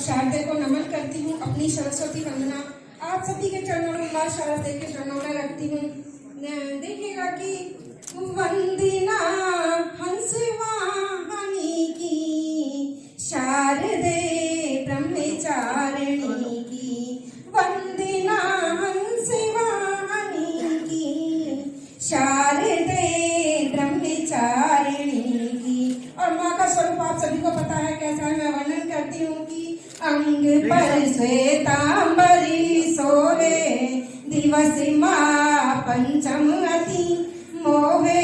शारदे को नमन करती हूँ, अपनी सरस्वती वंदना आप सभी के चरणों में माँ शारदे के चरणों में रखती हूँ। देखिएगा कि वंदना हंस वाहनी की, शारदे ब्रह्मचारिणी की, वंदना हंस वाहनी की, शारदे ब्रह्मचारिणी की। और माँ का स्वरूप आप सभी को पता है कैसा है, मैं वर्णन करती हूँ कि अंग पर श्वेतांबरी सोहे, दिवस माँ पंचम अति मोहे,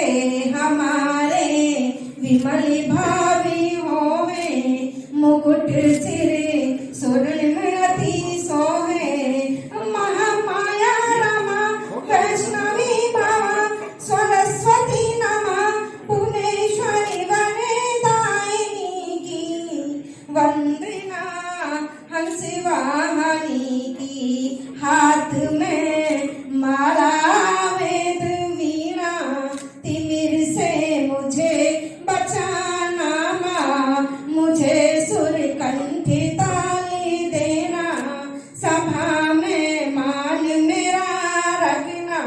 हमारे विमल भावी होवे, मुकुट सिर सुर्ण अति सोहे, महामाया रमा वैष्णवी भवा, सरस्वती नमा पुनेश्वरी वरदायिनी की, वंदना हंस वाहनी की। हाथ में माला वेद वीणा, तिमिर से मुझे बचाना माँ, मुझे सुर कंठ ताली देना, सभा में मान मेरा रखना,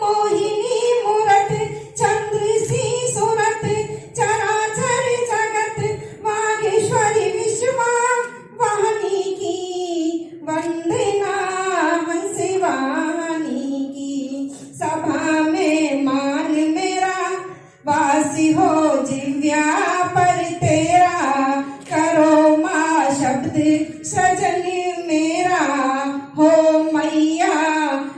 मोहिनी मूरत चंद्र सी सूरत, चराचर जगत वागेश्वरी विश्वा वाहनी की, वंदना हंस वाहनी की। सभा में मान मेरा, वासी हो जिव्या पर तेरा, करो माँ शब्द सजन मेरा, हो मैया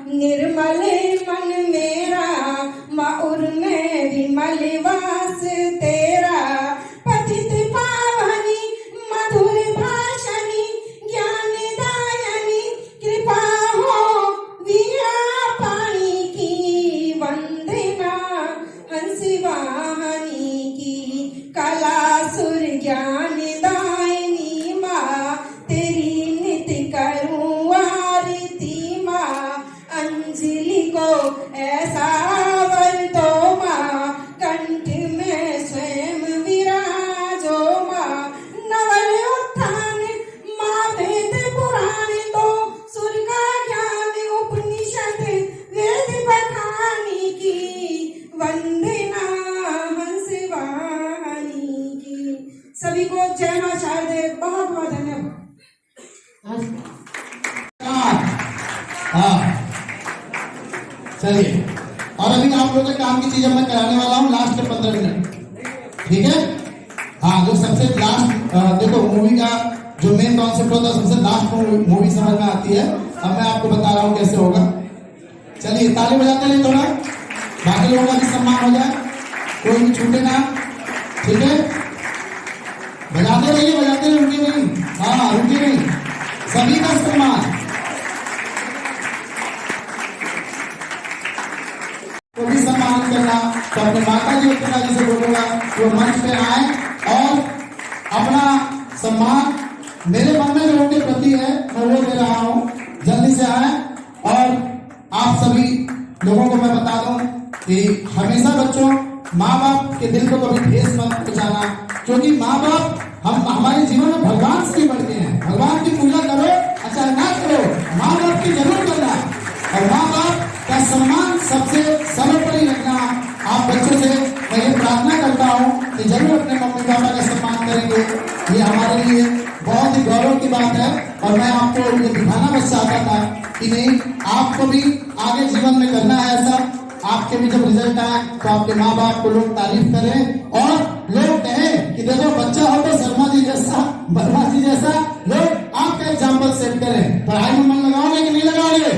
निर्मल मन मेरा, माउर में विमल वास तेरा, पतित पावनी मधुर भाषणी, ज्ञान दायनी कृपा हो वीणा पाणी की, वंदना हंस वाहनी की। कला सुर ज्ञान दायनी माँ, तेरी नित करूँ आरती माँ, अंजलि को ऐसा वर दो माँ, कंठ में स्वयं विराजो माँ, नवल उत्थान माँ वेद पुराण दो, सुर का ज्ञान उपनिषद वेद बखानी की, वंदना हंस वाहनी की। सभी को जय माँ शारदे, बहुत बहुत धन्यवाद। हाँ चलिए, और अभी आप लोगों के काम की चीजें मैं कराने वाला हूँ लास्ट के 15 मिनट, ठीक है? हाँ, जो सबसे लास्ट देखो मूवी का जो मेन कॉन्सेप्ट होता है सबसे लास्ट मूवी समझ में आती है। अब मैं आपको बता रहा हूँ कैसे होगा। चलिए ताली बजाते रहिए, थोड़ा बाकी लोगों का भी सम्मान हो जाए, कोई भी छूटे ना, ठीक है? बजाते रहिए, रुकिए नहीं, हाँ रुकिए नहीं, सभी का सम्मान। तो भी सम्मान करना, तो अपने माता जी और पिताजी से बोलूंगा वो मंच पे आए और अपना सम्मान मेरे मन में जो उनके प्रति है मैं वो दे रहा हूँ, जल्दी से आए। और आप सभी लोगों को मैं बता दूं कि हमेशा बच्चों माँ बाप के दिल को कभी ठेस मत पहुंचाना, क्योंकि माँ बाप हम हमारे जीवन में भगवान से बढ़ गए हैं। भगवान की पूजा करो, अच्छा ना करो, माँ बाप की जरूर करना, और माँ बाप का सम्मान सबसे सर्वोपरि रखना। आप बच्चों से मैं ये प्रार्थना करता हूँ कि जरूर अपने मम्मी पापा का सम्मान करेंगे, ये हमारे लिए बहुत ही गौरव की बात है। और मैं आपको ये दिखाना बस चाहता था कि नहीं, आपको भी आगे जीवन में करना है ऐसा। आपके भी जब रिजल्ट आए तो आपके माँ बाप को लोग तारीफ करें और लोग कहें कि देखो बच्चा हो तो शर्मा जी जैसा, वर्मा जी जैसा, लोग आपका एग्जाम्पल सेट करें। पढ़ाई में मन लगाओगे कि नहीं लगाओगे?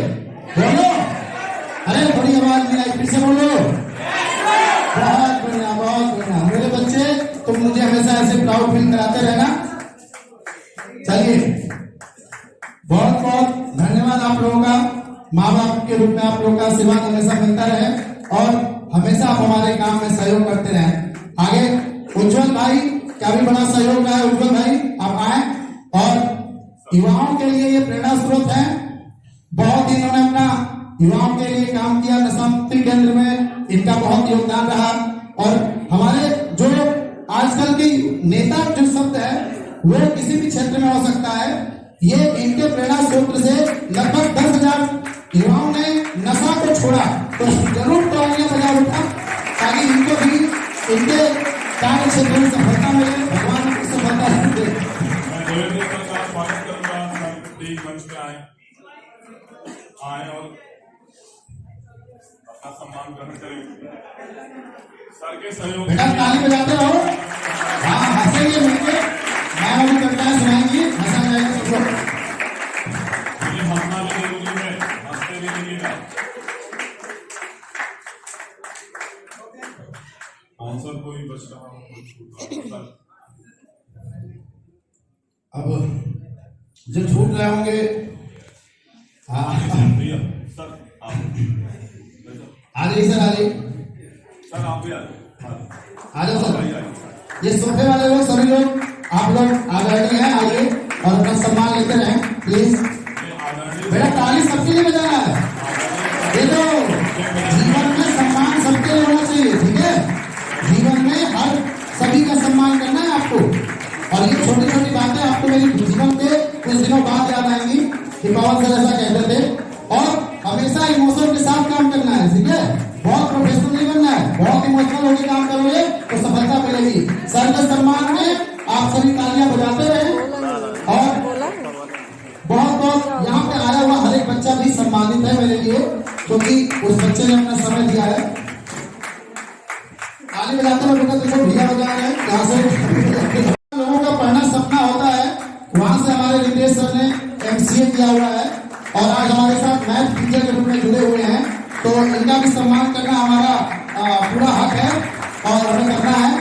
बोलो, अरे बड़ी आवाज में आई, फिर से बोलो। बहुत बढ़िया, बहुत बढ़िया मेरे बच्चे, तुम मुझे हमेशा ऐसे प्राउड फील कराते रहना। चलिए, बहुत बहुत धन्यवाद आप लोगों का। माँ बाप के रूप में आप लोगों का आशीर्वाद हमेशा मिलता रहे और हमेशा आप हमारे काम में सहयोग करते रहें। आगे उज्जवल भाई का भी बड़ा सहयोग रहा है। उज्जवल भाई आप आए और युवाओं के लिए ये प्रेरणा स्रोत है। बहुत इन्होंने अपना युवाओं के लिए काम किया। नशा मुक्ति केंद्र में इनका बहुत योगदान रहा। और हमारे जो आजकल की नेता जो शब्द है वो किसी भी क्षेत्र में हो सकता है। ये इनके प्रेरणा सूत्र से लगभग 10,000 युवाओं ने नशा को छोड़ा। तो जरूर तालियां बजा उठा ताकि इनको भी इनके कार्य क्षेत्र में सफलता मिले, भगवान को सफलता दे। स्वागत करूंगा मंच पे आए और अपना सम्मान ग्रहण करें। सर के सहयोग बेटा ताली बजाते रहो, हाँ हंसेंगे मिलके, मैं अभी कविताएं सुनाएंगी, हंसा जाएगा सब लोग। मुझे हंसना भी जरूरी है, हंसते भी रहिएगा। आंसर कोई बच रहा हो अब जो छूट रहे होंगे भैया सर आप आ जाइए सर, आ जाइए सर आप भी आ जाओ सर। ये सोफे वाले लोग सभी लोग आप लोग आजादी हैं, आइए और अपना सम्मान लेते रहें प्लीज। बेटा ताली सबके लिए बजाना है, देखो जीवन में सम्मान सबके लिए होना चाहिए, ठीक है। जीवन में हर सभी का सम्मान करना है आपको, और ये छोटी छोटी बातें आपको मेरी जीवन के कुछ दिनों बाद याद आएंगी कि पवन सर ऐसा कहते थे। और हमेशा इमोशन के साथ काम करना है, ठीक है। बहुत प्रोफेशनल नहीं बनना है, बहुत इमोशनल होकर काम करोगे तो सफलता मिलेगी। सर के सम्मान में आप सभी तालियां बजाते रहे, और बहुत बहुत यहाँ पे आया हुआ हर एक बच्चा भी सम्मानित है मेरे लिए, क्योंकि उस बच्चे ने अपना समय दिया है। ताली बजाते हुए बेटा देखो भैया बजा रहे हैं, यहाँ से लोगों का पढ़ना सपना होता है। वहां से हमारे रितेश सर ने MCA किया हुआ है और आज हमारे साथ मैथ टीचर के रूप में जुड़े हुए हैं, तो इनका भी सम्मान करना हमारा पूरा हक है और हमें करना है।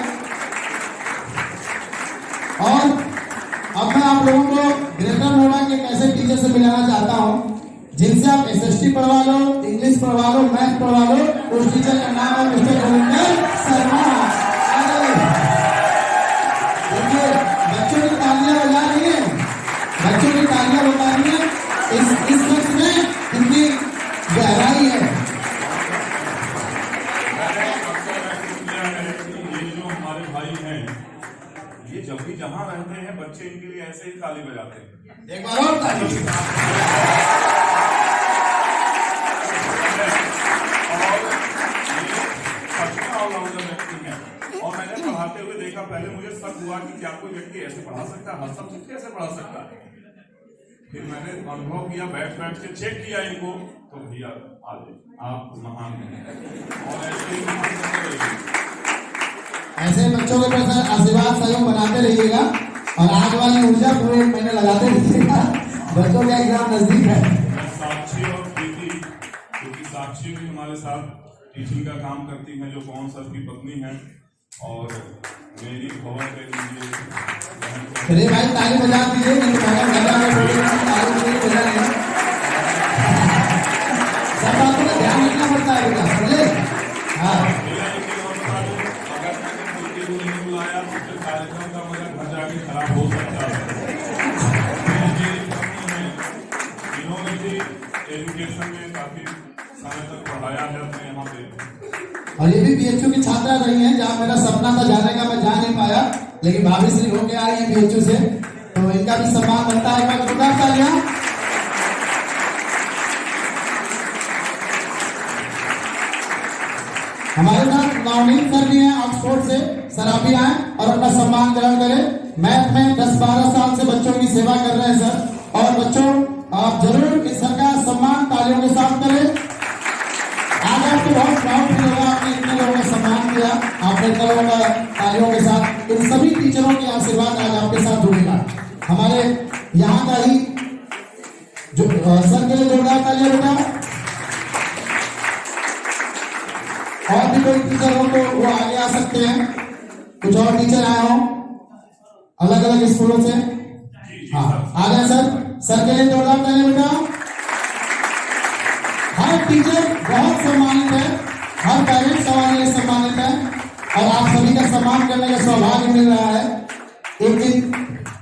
और अब मैं आप लोगों को ग्रेटर नोएडा के एक ऐसे टीचर से मिलाना चाहता हूँ जिनसे आप SST पढ़वा लो, इंग्लिश पढ़वा लो, मैथ पढ़वा लो। उस टीचर का नाम है मिस्टर रविंदर शर्मा। देखिए बच्चों की तालियां बजा रही है, बच्चों की तालियां बजा रही है, इस वक्त में कितनी गहराई है। ये जो हमारे भाई हैं, ये जब भी जहाँ रहते हैं बच्चे इनके लिए ऐसे ही ताली बजाते हैं। एक बार और ताली। और मैंने पढ़ाते हुए देखा, पहले मुझे शक हुआ कि क्या कोई व्यक्ति ऐसे पढ़ा सकता है, हर सब्जेक्ट कैसे पढ़ा सकता है। फिर मैंने अनुभव किया, बैठ के चेक किया इनको, तो भैया आप महान हैं और ऐसे बच्चों के प्रति आशीर्वाद सहयोग बनाते रहिएगा, और आज वाली ऊर्जा पूरे एक महीने लगाते रहिएगा। बच्चों का एग्जाम नजदीक है। साक्षी और प्रीति, क्योंकि साक्षी भी हमारे साथ टीचिंग का काम करती है, जो पवन सर की पत्नी है, और मेरी खबर के लिए अरे भाई ताली बजा दीजिए, नहीं तो मैडम घर में बोलेंगे ताली बजा रहे हैं। सब बातों का ध्यान रखना पड़ता है बेटा, समझे? हाँ अगर मैंने बुलाया तो फिर कार्यक्रम का मजा घर जाके खराब हो सकता है। इन्होंने भी एजुकेशन में काफी समय तक पढ़ाया है अपने यहाँ पे, और ये भी BHU की छात्रा रही हैं, जहाँ मेरा सपना था जाने का, मैं जा नहीं पाया, लेकिन भाभी श्री होके आई है BHU से, तो इनका भी सम्मान बनता है। मैं जोरदार तालियां। हमारे साथ नवनीत सर भी हैं ऑक्सफोर्ड से, सर आप भी आए और अपना सम्मान ग्रहण करें। मैथ में 10-12 साल से बच्चों की सेवा कर रहे हैं सर, और बच्चों आप जरूर इस सर का सम्मान तालियों के साथ करें। आज आपको बहुत प्राउड फील होगा, आपने इतने लोगों का सम्मान किया, आपने इतने लोगों का तालियों के साथ। इन सभी टीचरों के आशीर्वाद आज आपके साथ जुड़ेगा। हमारे यहाँ का ही जो सर के लिए जोरदार तालियां बेटा। और भी कोई टीचर हो तो वो आगे आ सकते हैं, कुछ और टीचर आए हो अलग अलग स्कूलों से। हाँ आ गए सर, सर के लिए जोरदार तालियां बेटा। हर टीचर बहुत सम्मानित है, हर पेरेंट्स हमारे लिए सम्मानित है, और आप सभी का सम्मान करने का सौभाग्य मिल रहा है। एक दिन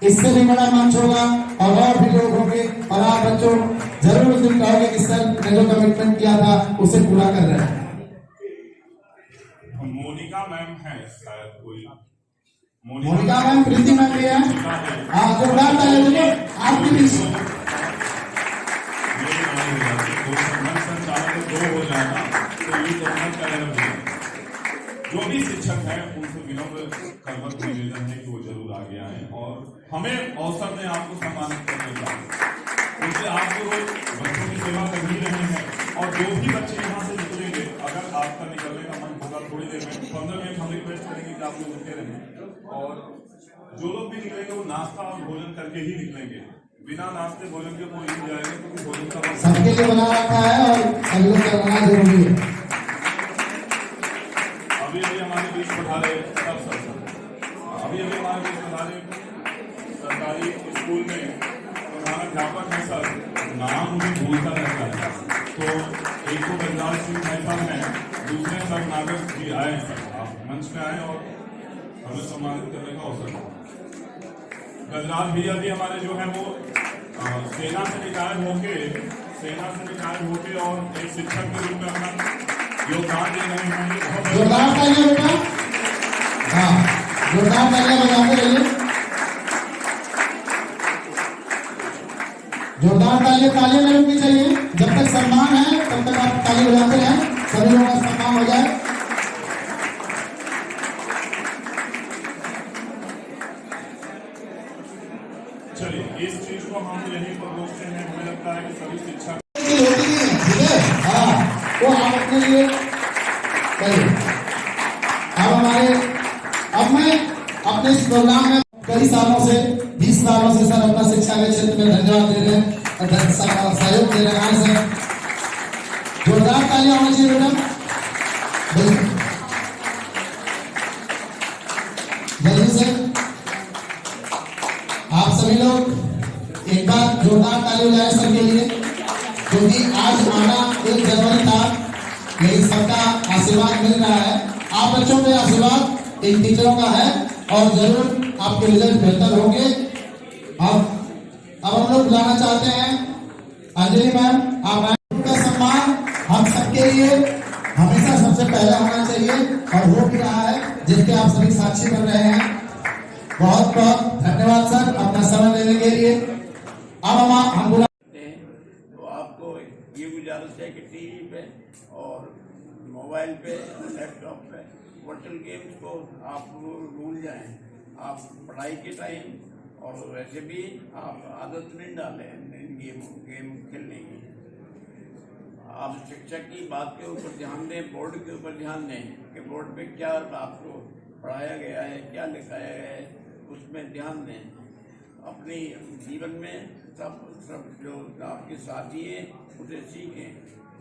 इससे भी बड़ा मंच होगा और भी लोग होंगे, और आप बच्चों जरूर उस दिन कहोगे कि सर ने जो कमिटमेंट किया था उसे पूरा कर रहे हैं। मोनिका मैम है शायद कोई, मोनिका मैम, प्रीति मैम भी है। हाँ, जोरदार ताली बजाइए आपके बीच। दो हो जाए ना तो ये तो मत करेगा। जो भी शिक्षक है उनसे विनम्र करवत निवेदन है कि वो जरूर आगे आए और हमें अवसर दें आपको सम्मानित करने का, क्योंकि आपको बच्चों की सेवा करनी नहीं है। और जो भी बच्चे यहाँ से निकलेंगे, अगर आपका निकलने का मन होगा थोड़ी देर में 15 मिनट हम रिक्वेस्ट करेंगे कि आप लोग रुके रहें। और जो लोग भी निकलेंगे वो नाश्ता और भोजन करके ही निकलेंगे, बिना नाश्ते भोजन के कोई नहीं जाएगा, क्योंकि भोजन का सबके लिए बना रखा है और सभी लोग करना जरूरी है। अभी हमारे बीच पढ़ारे अभी हमारे बीच पढ़ारे सरकारी स्कूल में प्रधानाध्यापक है सर, नाम मुझे भूलता रहता है। तो एक तो गजराज सिंह भाई साहब हैं, दूसरे सब नागर जी आए सर, आप मंच में आए और हमें सम्मानित करने का अवसर। गजराज भैया भी हमारे जो है वो सेना से रिटायर होके और एक शिक्षक के रूप में अपना योगदान दे रहे हैं। जोरदार तालियां बेटा, हाँ जोरदार तालियां बजाते रहिए। जोरदार तालियां नहीं रुकनी चाहिए, जब तक सम्मान है तब तक आप ताली बजाते रहें, सभी लोगों का सम्मान हो जाए। चलिए, इस चीज को हम यहीं पर रोकते हैं। हमें लगता है कि सभी शिक्षक ठीक है, हाँ वो आप अपने लिए करिए। अब मैं अपने इस प्रोग्राम में कई सालों से 20 सालों से सर अपना शिक्षा के क्षेत्र में धन्यवाद दे रहे हैं और सहयोग दे रहे हैं सर। जोरदार तालियां होनी चाहिए बेटा। जल्दी से आप सभी लोग एक बार जोरदार ताली बजाएं सर के लिए, क्योंकि आज हमारा 1 जनवरी था, यही सबका आशीर्वाद मिल रहा है। आप बच्चों पे आशीर्वाद इन टीचरों का है और जरूर आपके रिजल्ट बेहतर होंगे। अब हम लोग बुलाना चाहते हैं अंजलि मैम, आप का सम्मान हम सबके लिए हमेशा सबसे पहला होना चाहिए और हो भी रहा है, जिसके आप सभी साक्षी बन रहे हैं। बहुत बहुत धन्यवाद सर अपना समय देने के लिए। अब हम बुला तो आपको ये गुजारिश है कि टीवी पे और मोबाइल पे, लैपटॉप पे वर्चुअल गेम्स को आप भूल जाएं। आप पढ़ाई के टाइम और वैसे भी आप आदत नहीं डालें इन गेम खेलने की। आप शिक्षक की बात के ऊपर ध्यान दें, बोर्ड के ऊपर ध्यान दें कि बोर्ड पे क्या आपको पढ़ाया गया है, क्या लिखाया गया है, उसमें ध्यान दें। अपनी जीवन में सब जो आपके साथी हैं उसे सीखें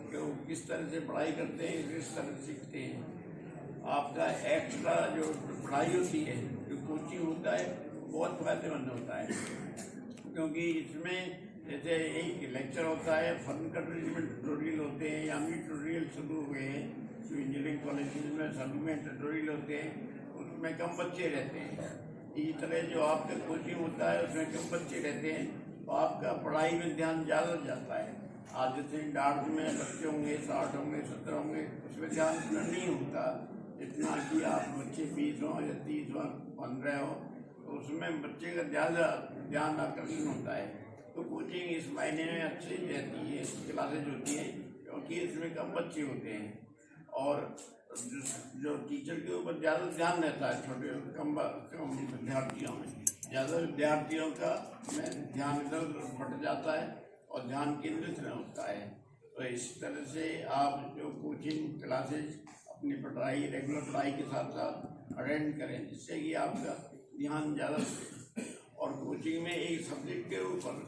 कि वो किस तरह से पढ़ाई करते हैं, किस तरह सीखते हैं। आपका एक्स्ट्रा जो पढ़ाई होती है, जो कोचिंग होता है, बहुत फायदेमंद होता है, क्योंकि इसमें जैसे एक लेक्चर होता है, फन का ट्यूटोरियल होते हैं या भी ट्यूटोरियल शुरू हुए हैं जो इंजीनियरिंग कॉलेज में सभी में ट्यूटोरियल होते हैं, उसमें कम बच्चे रहते हैं। इसी तरह जो आपका कोचिंग होता है उसमें कम बच्चे रहते हैं, तो आपका पढ़ाई में ध्यान ज़्यादा जाता है। आज जैसे डार्ट में बच्चे होंगे 60 होंगे 70 होंगे, उसमें ध्यान नहीं होता इतना कि आप बच्चे 20 हों या 30 हों 15 हो, तो उसमें बच्चे का ज़्यादा ध्यान आकर्षण होता है। तो कोचिंग इस महीने में अच्छी रहती है, क्लासेज होती है, क्योंकि इसमें कम बच्चे होते हैं और जो टीचर के ऊपर ज़्यादा ध्यान रहता है। छोटे कम विद्यार्थियों में ज़्यादा विद्यार्थियों का ध्यान इधर बढ़ जाता है और ध्यान केंद्रित न होता है। तो इस तरह से आप जो कोचिंग क्लासेज अपनी पढ़ाई रेगुलर पढ़ाई के साथ साथ अटेंड करें, जिससे कि आपका ध्यान ज़्यादा। और कोचिंग में एक सब्जेक्ट के ऊपर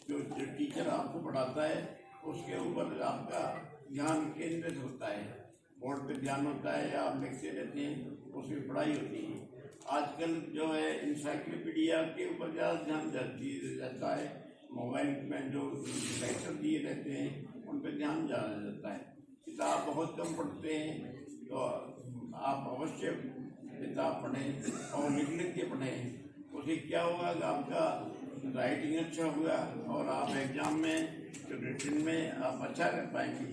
जो टीचर आपको पढ़ाता है उसके ऊपर आपका ध्यान केंद्रित होता है। बोर्ड पे ध्यान होता है, आप लिखते रहते हैं, उसकी पढ़ाई होती है। आजकल जो है इंसाइक्लोपीडिया के ऊपर ज़्यादा ध्यान दिया जाता है, मोबाइल में जो लेक्चर दिए रहते हैं उन पर ध्यान ज़्यादा जाता है। किताब बहुत कम पढ़ते हैं, तो आप अवश्य किताब पढ़ें और लिख के पढ़ें। उससे क्या होगा कि आपका राइटिंग अच्छा होगा और आप एग्ज़ाम में जो रिटन में आप अच्छा कर पाएंगे।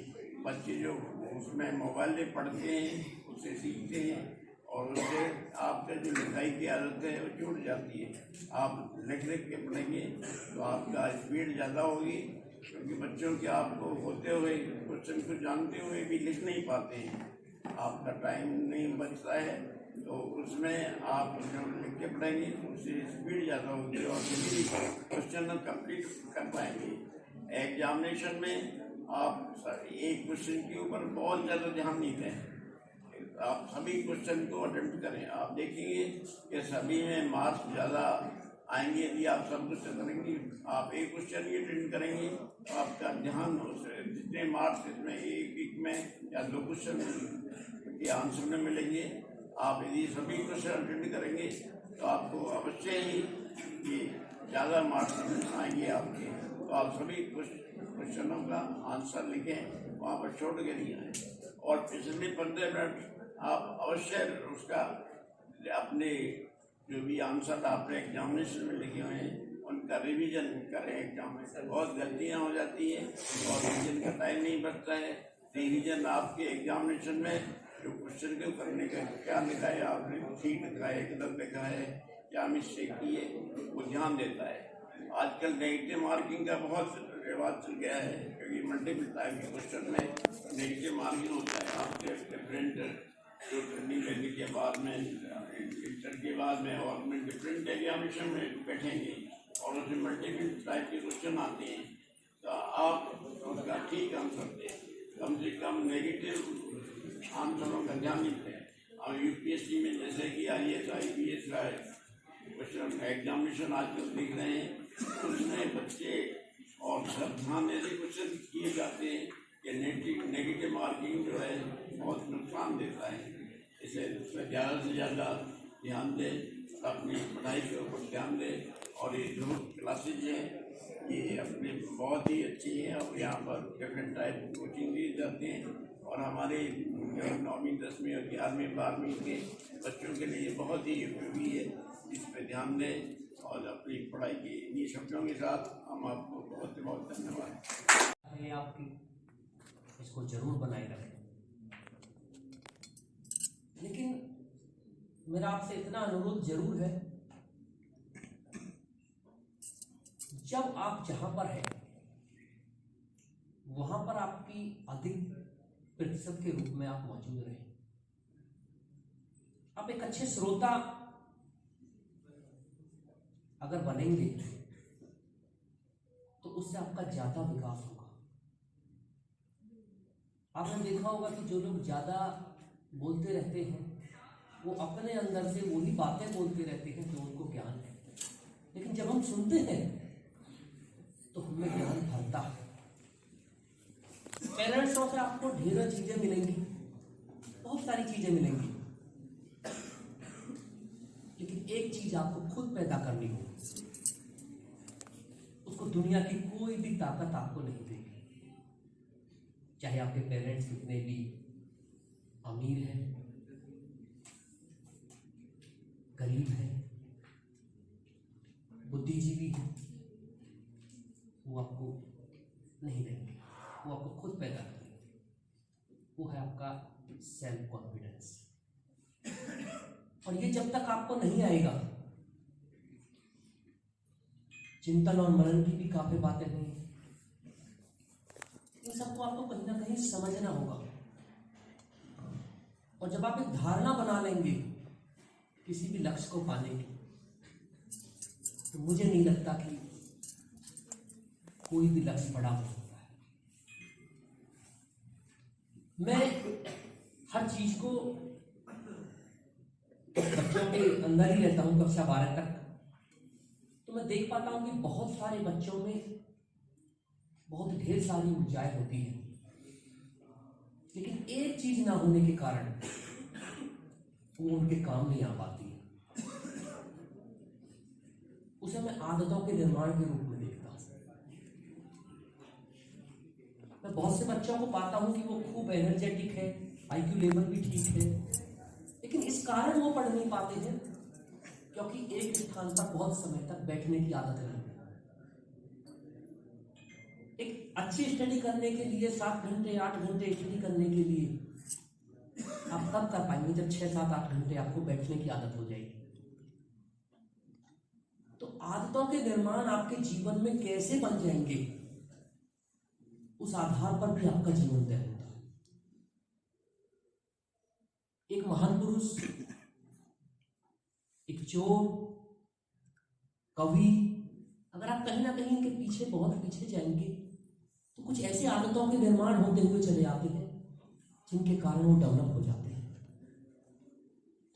बच्चे जो उसमें मोबाइल में पढ़ते हैं उससे सीखते हैं और उससे आपका से जो लिखाई की आदत है वो छूट जाती है। आप लिख के पढ़ेंगे तो आपका स्पीड ज़्यादा होगी, क्योंकि बच्चों के आपको होते हुए क्वेश्चन को जानते हुए भी लिख नहीं पाते हैं, आपका टाइम नहीं बचता है, तो उसमें आप जब लिख के पढ़ेंगे तो उससे स्पीड ज़्यादा होगी और जल्दी क्वेश्चन कंप्लीट कर पाएंगे। एग्जामिनेशन में आप एक क्वेश्चन के ऊपर बहुत ज़्यादा ध्यान नहीं दें, आप सभी क्वेश्चन को अटेम्प्ट करें। आप देखेंगे कि सभी में मार्क्स ज़्यादा आएंगे यदि आप सब क्वेश्चन करेंगे। आप एक क्वेश्चन ही अटेंड करेंगे तो आपका ध्यान जितने मार्क्स इसमें एक में या 2 क्वेश्चन के आंसर में मिलेंगे, आप यदि सभी क्वेश्चन अटेंड करेंगे तो आपको अवश्य ही ये ज़्यादा मार्क्स आएंगे आपके। तो आप सभी क्वेश्चनों का आंसर लिखें, वहाँ पर छोड़ के नहीं आए, और पिछले 15 मिनट आप अवश्य उसका अपने जो भी आंसर आपने एग्जामिनेशन में लिखे हुए हैं उनका रिवीजन करें। एग्जाम में बहुत गलतियाँ हो जाती हैं और रिवीजन का टाइम नहीं बचता है। रिवीजन आपके एग्जामिनेशन में जो क्वेश्चन को करने का क्या लिखा है, आपने ठीक लिखा है, गलत लिखा है, क्या मिस्टेक की है, वो ध्यान देता है। आजकल नेगेटिव मार्किंग का बहुत रिवाज चल गया है, क्योंकि मल्टीपल टाइप के क्वेश्चन में नेगेटिव मार्किंग होता है। आपके डिफरेंट जो ट्रेनिंग लेने के बाद में इंटर के बाद में और में डिफरेंट एग्जामिनेशन में बैठेंगे और उसमें मल्टीपल टाइप के क्वेश्चन आते हैं, तो आप उसका ठीक आंसर दें, कम से कम नेगेटिव आंसरों का ध्यान नहीं दें। और यूपीएससी में जैसे कि IAS IPS का क्वेश्चन एग्जामिनेशन आजकल देख रहे हैं, उसमें बच्चे और सब ध्यान ऐसे क्वेश्चन किए जाते हैं कि नेगेटिव मार्किंग जो है बहुत नुकसान देता है। इसे ज़्यादा से ज़्यादा ध्यान दें, अपनी पढ़ाई के ऊपर ध्यान दें। और ये जो क्लासेज हैं ये अपने बहुत ही अच्छी हैं, और यहाँ पर डिफरेंट टाइप की कोचिंग दी जाती हैं, और हमारे 9वीं 10वीं और 11वीं 12वीं के बच्चों के लिए बहुत ही उपयोगी है। इस पर ध्यान दें और अपनी पढ़ाई की इन्हीं शब्दों के साथ हम आपको बहुत बहुत धन्यवाद है आपकी, इसको जरूर बनाए रखें। लेकिन मेरा आपसे इतना अनुरोध जरूर है, जब आप जहां पर हैं वहां पर आपकी अधिक प्रतिशत के रूप में आप मौजूद रहें। आप एक अच्छे श्रोता अगर बनेंगे तो उससे आपका ज्यादा विकास होगा। आपने देखा होगा कि जो लोग ज्यादा बोलते रहते हैं वो अपने अंदर से वही बातें बोलते रहते हैं जो उनको ज्ञान है, लेकिन जब हम सुनते हैं तो हमें ज्ञान भरता है। पेरेंट्सों से आपको ढेरों चीजें मिलेंगी, बहुत सारी चीजें मिलेंगी, लेकिन एक चीज आपको खुद पैदा करनी होगी, उसको दुनिया की कोई भी ताकत आपको नहीं देगी। चाहे आपके पेरेंट्स कितने भी अमीर हैं, गरीब हैं, बुद्धिजीवी हैं, वो आपको नहीं देंगे, वो आपको खुद पैदा करेंगे। वो है आपका सेल्फ कॉन्फिडेंस। और ये जब तक आपको नहीं आएगा, चिंतन और मनन की भी काफी बातें हुई, इन सबको आपको कहीं ना कहीं समझना होगा। और जब आप एक धारणा बना लेंगे किसी भी लक्ष्य को पाने की, तो मुझे नहीं लगता कि कोई भी लक्ष्य बड़ा हो सकता है। मैं हर चीज को बच्चों के अंदर ही रहता हूं, कक्षा 12 तक, तो मैं देख पाता हूं कि बहुत सारे बच्चों में बहुत ढेर सारी ऊर्जाएं होती हैं, लेकिन एक चीज ना होने के कारण वो उनके काम नहीं आ पाती है। उसे मैं आदतों के निर्माण के रूप में देखता हूं। मैं बहुत से बच्चों को पाता हूं कि वो खूब एनर्जेटिक है, IQ लेवल भी ठीक है, लेकिन इस कारण वो पढ़ नहीं पाते हैं क्योंकि एक स्थान पर बहुत समय तक बैठने की आदत नहीं है। एक अच्छी स्टडी करने के लिए 7 घंटे 8 घंटे स्टडी करने के लिए आप तब कर पाएंगे जब 6, 7, 8 घंटे आपको बैठने की आदत हो जाएगी। तो आदतों के निर्माण आपके जीवन में कैसे बन जाएंगे, उस आधार पर भी आपका जीवन तय होता है। एक महान पुरुष, एक चोर, कवि, अगर आप कहीं ना कहीं इनके पीछे बहुत पीछे जाएंगे तो कुछ ऐसी आदतों के निर्माण होते हुए चले आते हैं जिनके कारण वो डेवलप हो जाते हैं।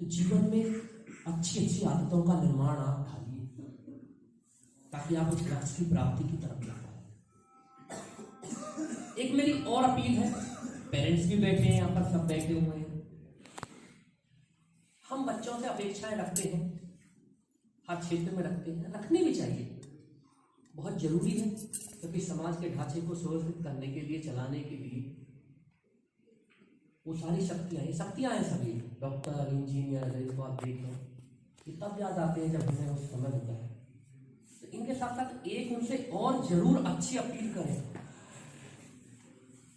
तो जीवन में अच्छी अच्छी आदतों का निर्माण आप ढालिए ताकि आप उस लक्ष्य की प्राप्ति की तरफ जा पाए। एक मेरी और अपील है, पेरेंट्स भी बैठे हैं यहाँ पर, सब बैठे हुए हैं। हम बच्चों से अपेक्षाएं रखते हैं, हर क्षेत्र में रखते हैं, रखनी भी चाहिए, बहुत जरूरी है, क्योंकि समाज के ढांचे को सुव्यवस्थित करने के लिए, चलाने के लिए वो सारी शक्तियां हैं सभी, डॉक्टर, इंजीनियर, इसको आप देखें ये तब याद आते हैं जब हमें उस समय होता है। तो इनके साथ साथ एक उनसे और जरूर अच्छी अपील करें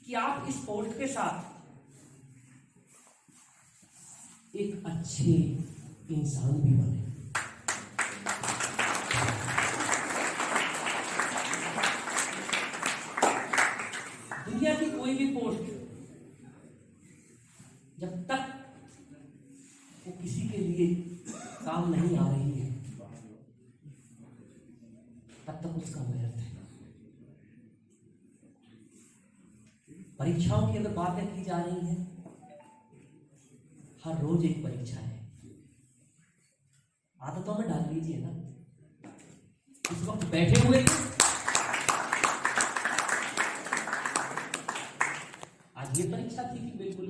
कि आप इस स्पोर्ट के साथ एक अच्छे इंसान भी बने। दुनिया की कोई भी पोस्ट जब तक वो किसी के लिए काम नहीं आ रही है तब तक उसका व्यर्थ है। परीक्षाओं की अगर बातें की जा रही है, हर रोज एक परीक्षा है, आदतों में डाल लीजिए ना। इस वक्त बैठे हुए आज ये परीक्षा थी कि बिल्कुल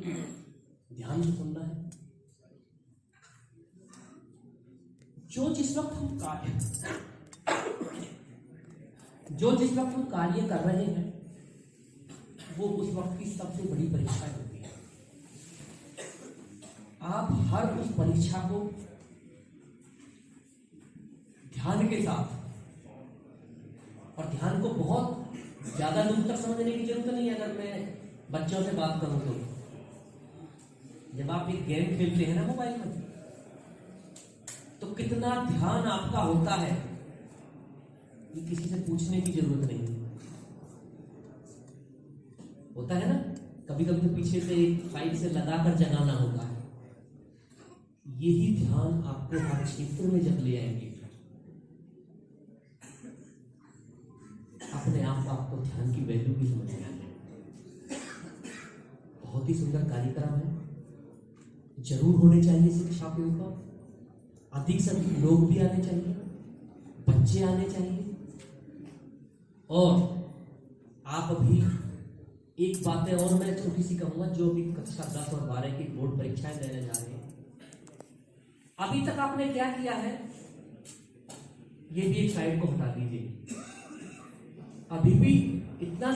ध्यान से सुनना है। जो जिस वक्त हम कार्य कर रहे हैं वो उस वक्त की सबसे बड़ी परीक्षा होती है। आप हर उस परीक्षा को ध्यान के साथ, और ध्यान को बहुत ज्यादा दूर तक समझने की जरूरत नहीं है। अगर मैं बच्चों से बात करूं तो जब आप एक गेम खेलते हैं ना मोबाइल में, तो कितना ध्यान आपका होता है ये किसी से पूछने की जरूरत नहीं होता है ना। कभी कभी तो पीछे से एक साइड से लगाकर जगाना होता है। यही ध्यान आपको हर क्षेत्र में जब ले आएंगे, अपने आप आपको ध्यान की वैल्यू भी समझ में आएगी। बहुत ही सुंदर कार्यक्रम है, जरूर होने चाहिए शिक्षा के ऊपर। अधिक से अधिक लोग भी आने चाहिए, बच्चे आने चाहिए। और आप भी एक बात है और मैं छोटी सी कहूंगा, जो भी कक्षा 10 और 12 की बोर्ड परीक्षाएं देने जा रहे हैं, अभी तक आपने क्या किया है ये भी एक साइड को हटा दीजिए। अभी भी इतना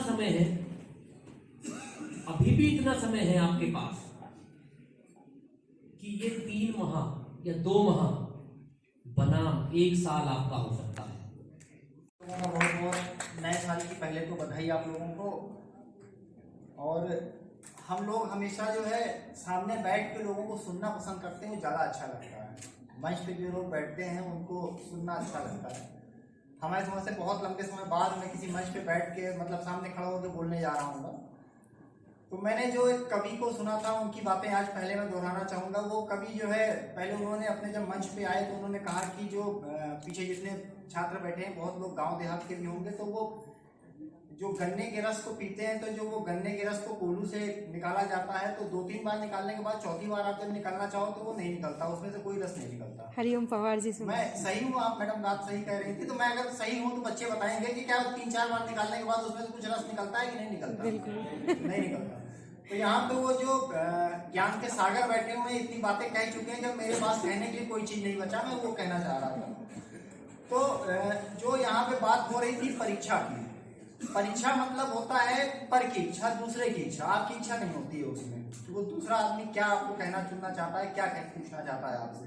समय है आपके पास कि ये 3 माह या 2 माह बनाम 1 साल आपका हो सकता है। बहुत बहुत नए साल की पहले तो बधाई आप लोगों को। और हम लोग हमेशा जो है सामने बैठ के लोगों को सुनना पसंद करते हैं, वो ज़्यादा अच्छा लगता है। मंच पे जो लोग बैठते हैं उनको सुनना अच्छा लगता है। हमारे समझ से बहुत लंबे समय बाद मैं किसी मंच पे बैठ के मतलब सामने खड़ा होकर बोलने जा रहा हूँ। तो मैंने जो एक कवि को सुना था, उनकी बातें आज पहले मैं दोहराना चाहूँगा। वो कवि जो है पहले उन्होंने अपने जब मंच पे आए तो उन्होंने कहा कि जो पीछे जितने छात्र बैठे हैं बहुत लोग गांव देहात के भी होंगे, तो वो जो गन्ने के रस को पीते हैं, तो जो वो गन्ने के रस को कोल्हू से निकाला जाता है, तो 2-3 बार निकालने के बाद चौथी बार आप जब निकालना चाहो तो वो नहीं निकलता, उसमें से कोई रस नहीं निकलता। हरिओम पवार जी से मैं सही हूँ? आप मैडम बात सही कह रही थी। तो मैं अगर सही हूँ तो बच्चे बताएंगे कि क्या 3-4 बार निकालने के बाद उसमें से कुछ रस निकलता है कि नहीं निकलता? बिल्कुल नहीं निकलता। तो यहाँ पे वो जो ज्ञान के सागर बैठे हुए हैं, इतनी बातें कह चुके हैं, जब मेरे पास कहने के लिए कोई चीज नहीं बचा, मैं वो कहना चाह रहा था। तो जो यहाँ पे बात हो रही थी परीक्षा की, परीक्षा मतलब होता है पर की इच्छा, दूसरे की इच्छा, आपकी इच्छा नहीं होती है उसमें। तो वो दूसरा आदमी क्या आपको कहना चुनना चाहता है, क्या पूछना चाहता है आपसे।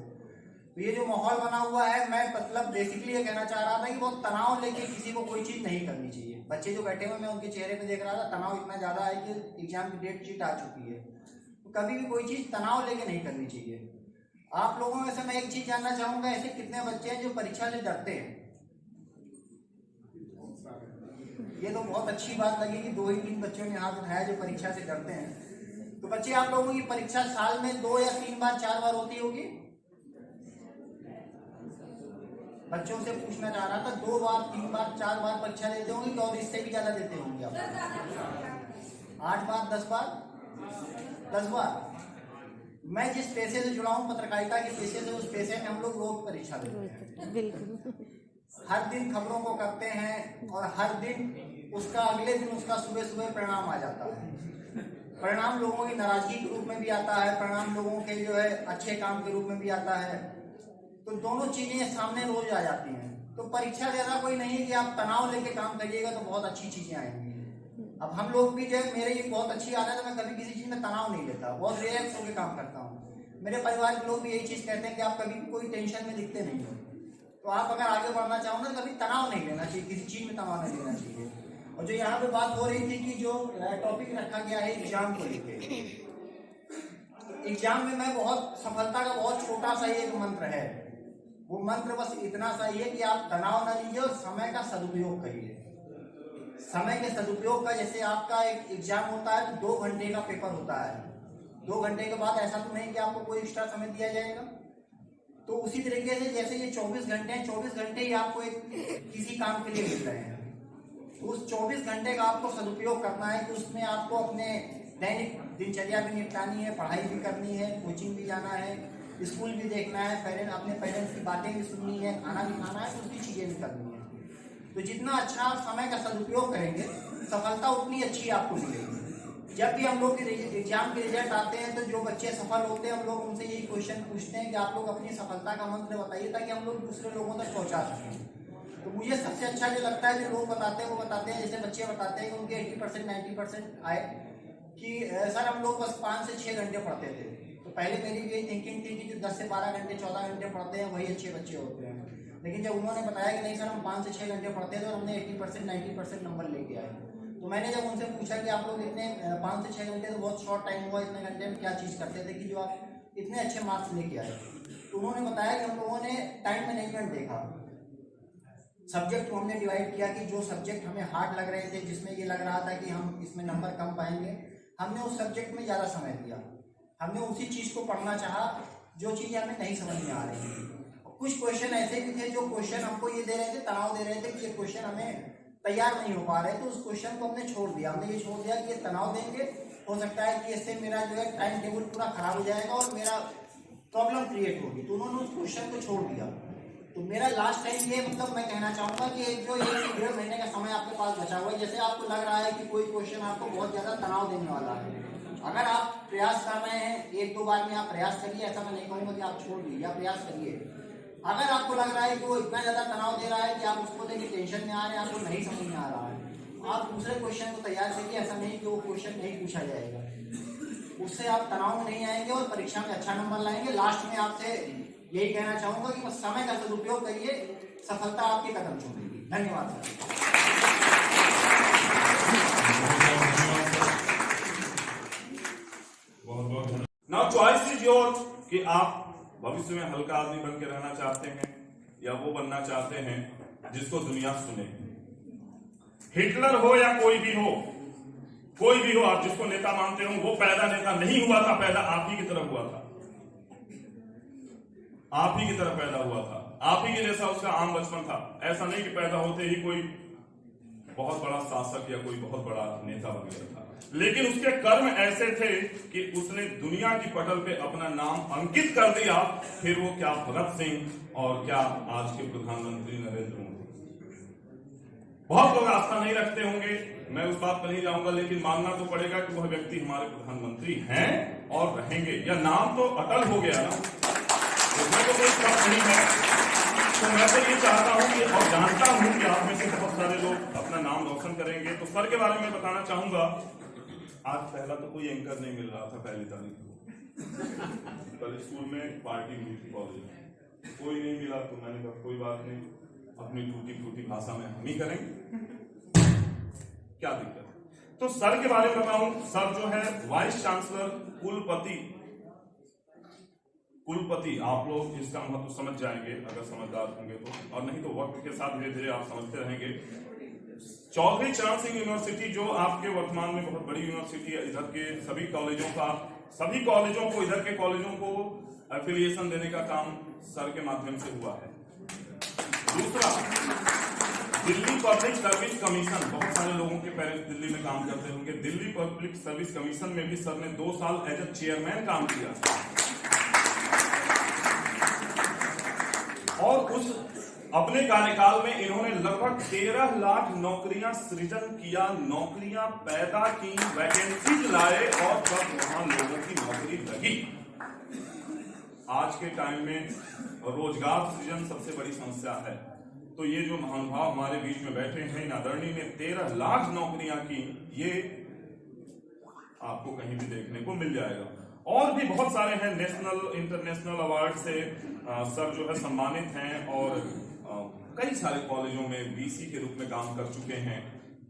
तो ये जो माहौल बना हुआ है, मैं मतलब बेसिकली ये कहना चाह रहा था कि बहुत तनाव लेके किसी को कोई चीज नहीं करनी चाहिए। बच्चे जो बैठे हुए मैं उनके चेहरे पे देख रहा था, तनाव इतना ज्यादा है कि एग्जाम की डेट शीट आ चुकी है। कभी भी कोई चीज़ तनाव लेके नहीं करनी चाहिए। आप लोगों में से मैं एक चीज़ जानना चाहूँगा, ऐसे कितने बच्चे हैं जो परीक्षा से डरते हैं? ये तो बहुत अच्छी बात लगी कि 2 ही 3 बच्चों ने हाथ उठाया जो परीक्षा से डरते हैं। तो बच्चे, आप लोगों की परीक्षा साल में 2 या 3 बार 4 बार होती होगी? बच्चों से पूछना चाह रहा था, 2 बार 3 बार 4 बार परीक्षा देते होंगे कि और इससे भी ज्यादा देते होंगे आप? 8 बार 10 बार 10 बार। मैं जिस पेशे से जुड़ा हूँ, पत्रकारिता के पेशे से, उस पेशे में हम लोग रोज परीक्षा देते हैं। बिल्कुल। हर दिन खबरों को करते हैं और हर दिन उसका अगले दिन उसका सुबह सुबह परिणाम आ जाता है। परिणाम लोगों की नाराजगी के रूप में भी आता है, परिणाम लोगों के जो है अच्छे काम के रूप में भी आता है। तो दोनों चीजें सामने रोज आ जाती हैं। तो परीक्षा जैसा कोई नहीं है कि आप तनाव लेके काम करिएगा तो बहुत अच्छी चीजें आएंगी। अब हम लोग भी जो है, मेरे ये बहुत अच्छी आदत है, मैं कभी किसी चीज में तनाव नहीं लेता, बहुत रिलैक्स होकर काम करता हूँ। मेरे परिवार के लोग भी यही चीज कहते हैं कि आप कभी भी कोई टेंशन में दिखते नहीं हो। तो आप अगर आगे बढ़ना चाहो ना, कभी तनाव नहीं लेना चाहिए, किसी चीज में तनाव नहीं लेना चाहिए। और जो यहाँ पे बात हो रही थी कि जो टॉपिक रखा गया है एग्जाम को लेकर, एग्जाम में मैं बहुत सफलता का बहुत छोटा सा एक मंत्र है। वो मंत्र बस इतना सा ही है कि आप तनाव ना लीजिए और समय का सदुपयोग करिए। समय के सदुपयोग का, जैसे आपका एक एग्जाम होता है, 2 घंटे का पेपर होता है, 2 घंटे के बाद ऐसा तो नहीं कि आपको कोई एक्स्ट्रा समय दिया जाएगा। तो उसी तरीके से जैसे ये 24 घंटे हैं, 24 घंटे ही आपको एक किसी काम के लिए मिल रहे हैं। तो उस 24 घंटे का आपको सदुपयोग करना है कि उसमें आपको अपने दैनिक दिनचर्या भी निपटानी है, पढ़ाई भी करनी है, कोचिंग भी जाना है, स्कूल भी देखना है, अपने पेरेंट्स की बातें भी सुननी है, खाना भी खाना है, दूसरी चीजें भी करनी है। तो जितना अच्छा आप समय का सदुपयोग करेंगे, सफलता उतनी अच्छी आपको मिलेगी। जब भी हम लोग के एग्जाम के रिजल्ट आते हैं तो जो बच्चे सफल होते हैं, हम लोग उनसे यही क्वेश्चन पूछते हैं कि आप लोग अपनी सफलता का मंत्र बताइए ताकि हम लोग दूसरे लोगों तक पहुंचा सकें। तो मुझे सबसे अच्छा जो लगता है, जो लोग बताते हैं वो बताते हैं, जैसे बच्चे बताते हैं कि उनके 80% 90% आए कि सर हम लोग बस 5 से 6 घंटे पढ़ते थे। तो पहले मेरी भी यही थिंकिंग थी कि जो 10 से 12 घंटे 14 घंटे पढ़ते हैं वही अच्छे बच्चे होते हैं। लेकिन जब उन्होंने बताया कि नहीं सर हम 5 से 6 घंटे पढ़ते थे और हमने 80% 90% नंबर लेके आए, तो मैंने जब उनसे पूछा कि आप लोग इतने 5 से 6 घंटे तो बहुत शॉर्ट टाइम हुआ, इतने घंटे में क्या चीज़ करते थे कि जो आप इतने अच्छे मार्क्स लेके आए? तो उन्होंने बताया कि हम लोगों ने टाइम मैनेजमेंट देखा, सब्जेक्ट को हमने डिवाइड किया कि जो सब्जेक्ट हमें हार्ड लग रहे थे, जिसमें ये लग रहा था कि हम इसमें नंबर कम पाएंगे, हमने उस सब्जेक्ट में ज़्यादा समय दिया। हमने उसी चीज़ को पढ़ना चाहा जो चीज़ें हमें नहीं समझ में आ रही थी। कुछ क्वेश्चन ऐसे भी थे जो क्वेश्चन हमको ये दे रहे थे, तनाव दे रहे थे कि ये क्वेश्चन हमें तैयार नहीं हो पा रहे, तो उस क्वेश्चन को हमने छोड़ दिया। हमने ये छोड़ दिया कि ये तनाव देंगे, हो सकता है कि इससे मेरा जो है टाइम टेबल पूरा खराब हो जाएगा और मेरा प्रॉब्लम क्रिएट होगी। तो उन्होंने उस क्वेश्चन को छोड़ दिया। तो मेरा लास्ट टाइम ये मतलब मैं कहना चाहूँगा कि जो 1 से 1.5 महीने का समय आपके पास बचा हुआ है, जैसे आपको लग रहा है कि कोई क्वेश्चन आपको बहुत ज़्यादा तनाव देने वाला है, अगर आप प्रयास कर रहे हैं, 1-2 बार में आप प्रयास करिए, ऐसा मैं नहीं कहूँगा कि आप छोड़ दीजिए, आप प्रयास करिए। अगर आपको लग रहा है कि वो इतना ज़्यादा तनाव दे रहा है कि आप उसको लेकर टेंशन में आ रहे हैं, आपको नहीं समझ में आ रहा है, आप दूसरे क्वेश्चन को तैयार करिए। ऐसा नहीं कि वो क्वेश्चन नहीं पूछा जाएगा, उससे आप तनाव में नहीं आएंगे और परीक्षा में अच्छा नंबर लाएंगे। लास्ट में आपसे यही कहना चाहूँगा कि बस समय का सदुपयोग करिए, सफलता आपके कदम चूमेगी। धन्यवाद sir. Now choice is your कि आप भविष्य में हल्का आदमी बन के रहना चाहते हैं या वो बनना चाहते हैं जिसको दुनिया सुने। हिटलर हो या कोई भी हो, आप जिसको नेता मानते हो, वो पैदा नेता नहीं हुआ था, पैदा आप ही की तरह हुआ था, आप ही की तरह पैदा हुआ था, आप ही के जैसा उसका आम बचपन था। ऐसा नहीं कि पैदा होते ही कोई बहुत बड़ा शासक या कोई बहुत बड़ा नेता बन गया था, लेकिन उसके कर्म ऐसे थे कि उसने दुनिया की पटल पे अपना नाम अंकित कर दिया। फिर वो क्या भगत सिंह और क्या आज के प्रधानमंत्री नरेंद्र मोदी। बहुत लोग आस्था नहीं रखते होंगे, मैं उस बात पर नहीं जाऊंगा, लेकिन मानना तो पड़ेगा कि वह व्यक्ति हमारे प्रधानमंत्री हैं और रहेंगे। या नाम तो अटल हो गया ना, उसमें तो कोई शक नहीं है। तो मैं तो ये चाहता हूं कि और जानता हूं कि आप में से बहुत सारे लोग अपना नाम रोशन करेंगे। तो सर के बारे में बताना चाहूंगा। आज पहला तो कोई एंकर नहीं मिल रहा था पहली तारीख को, कल स्कूल में पार्टी हुई थी, कॉलेज में कोई नहीं मिला, तो मैंने कहा कोई बात नहीं, अपनी टूटी फूटी भाषा में हम ही करेंगे, क्या दिक्कत है। तो सर के बारे में बताऊं, सर जो है वाइस चांसलर कुलपति, आप लोग इसका महत्व समझ जाएंगे अगर समझदार होंगे तो, और नहीं तो वक्त के साथ धीरे धीरे आप समझते रहेंगे। चौधरी चरण सिंह यूनिवर्सिटी जो आपके वर्तमान में बहुत बड़ी यूनिवर्सिटी है, इधर के सभी कॉलेजों को इधर के कॉलेजों को एफिलिएशन देने का काम सर के माध्यम से हुआ है। दूसरा, दिल्ली पब्लिक सर्विस कमीशन, बहुत सारे लोगों के पेरेंट्स दिल्ली में काम करते होंगे, दिल्ली पब्लिक सर्विस कमीशन में भी सर ने 2 साल एज ए चेयरमैन काम किया और उस अपने कार्यकाल में इन्होंने लगभग 13 लाख नौकरियां सृजन किया, नौकरियां पैदा की, वैकेंसीज लाए और तब वहां लोगों की नौकरी लगी। आज के टाइम में रोजगार सृजन सबसे बड़ी समस्या है, तो ये जो महानुभाव हमारे बीच में बैठे हैं, इन आदरणीय ने 13 लाख नौकरियां की, ये आपको कहीं भी देखने को मिल जाएगा। और भी बहुत सारे हैं, नेशनल इंटरनेशनल अवार्ड से सर जो है सम्मानित हैं और कई सारे कॉलेजों में वीसी के रूप में काम कर चुके हैं।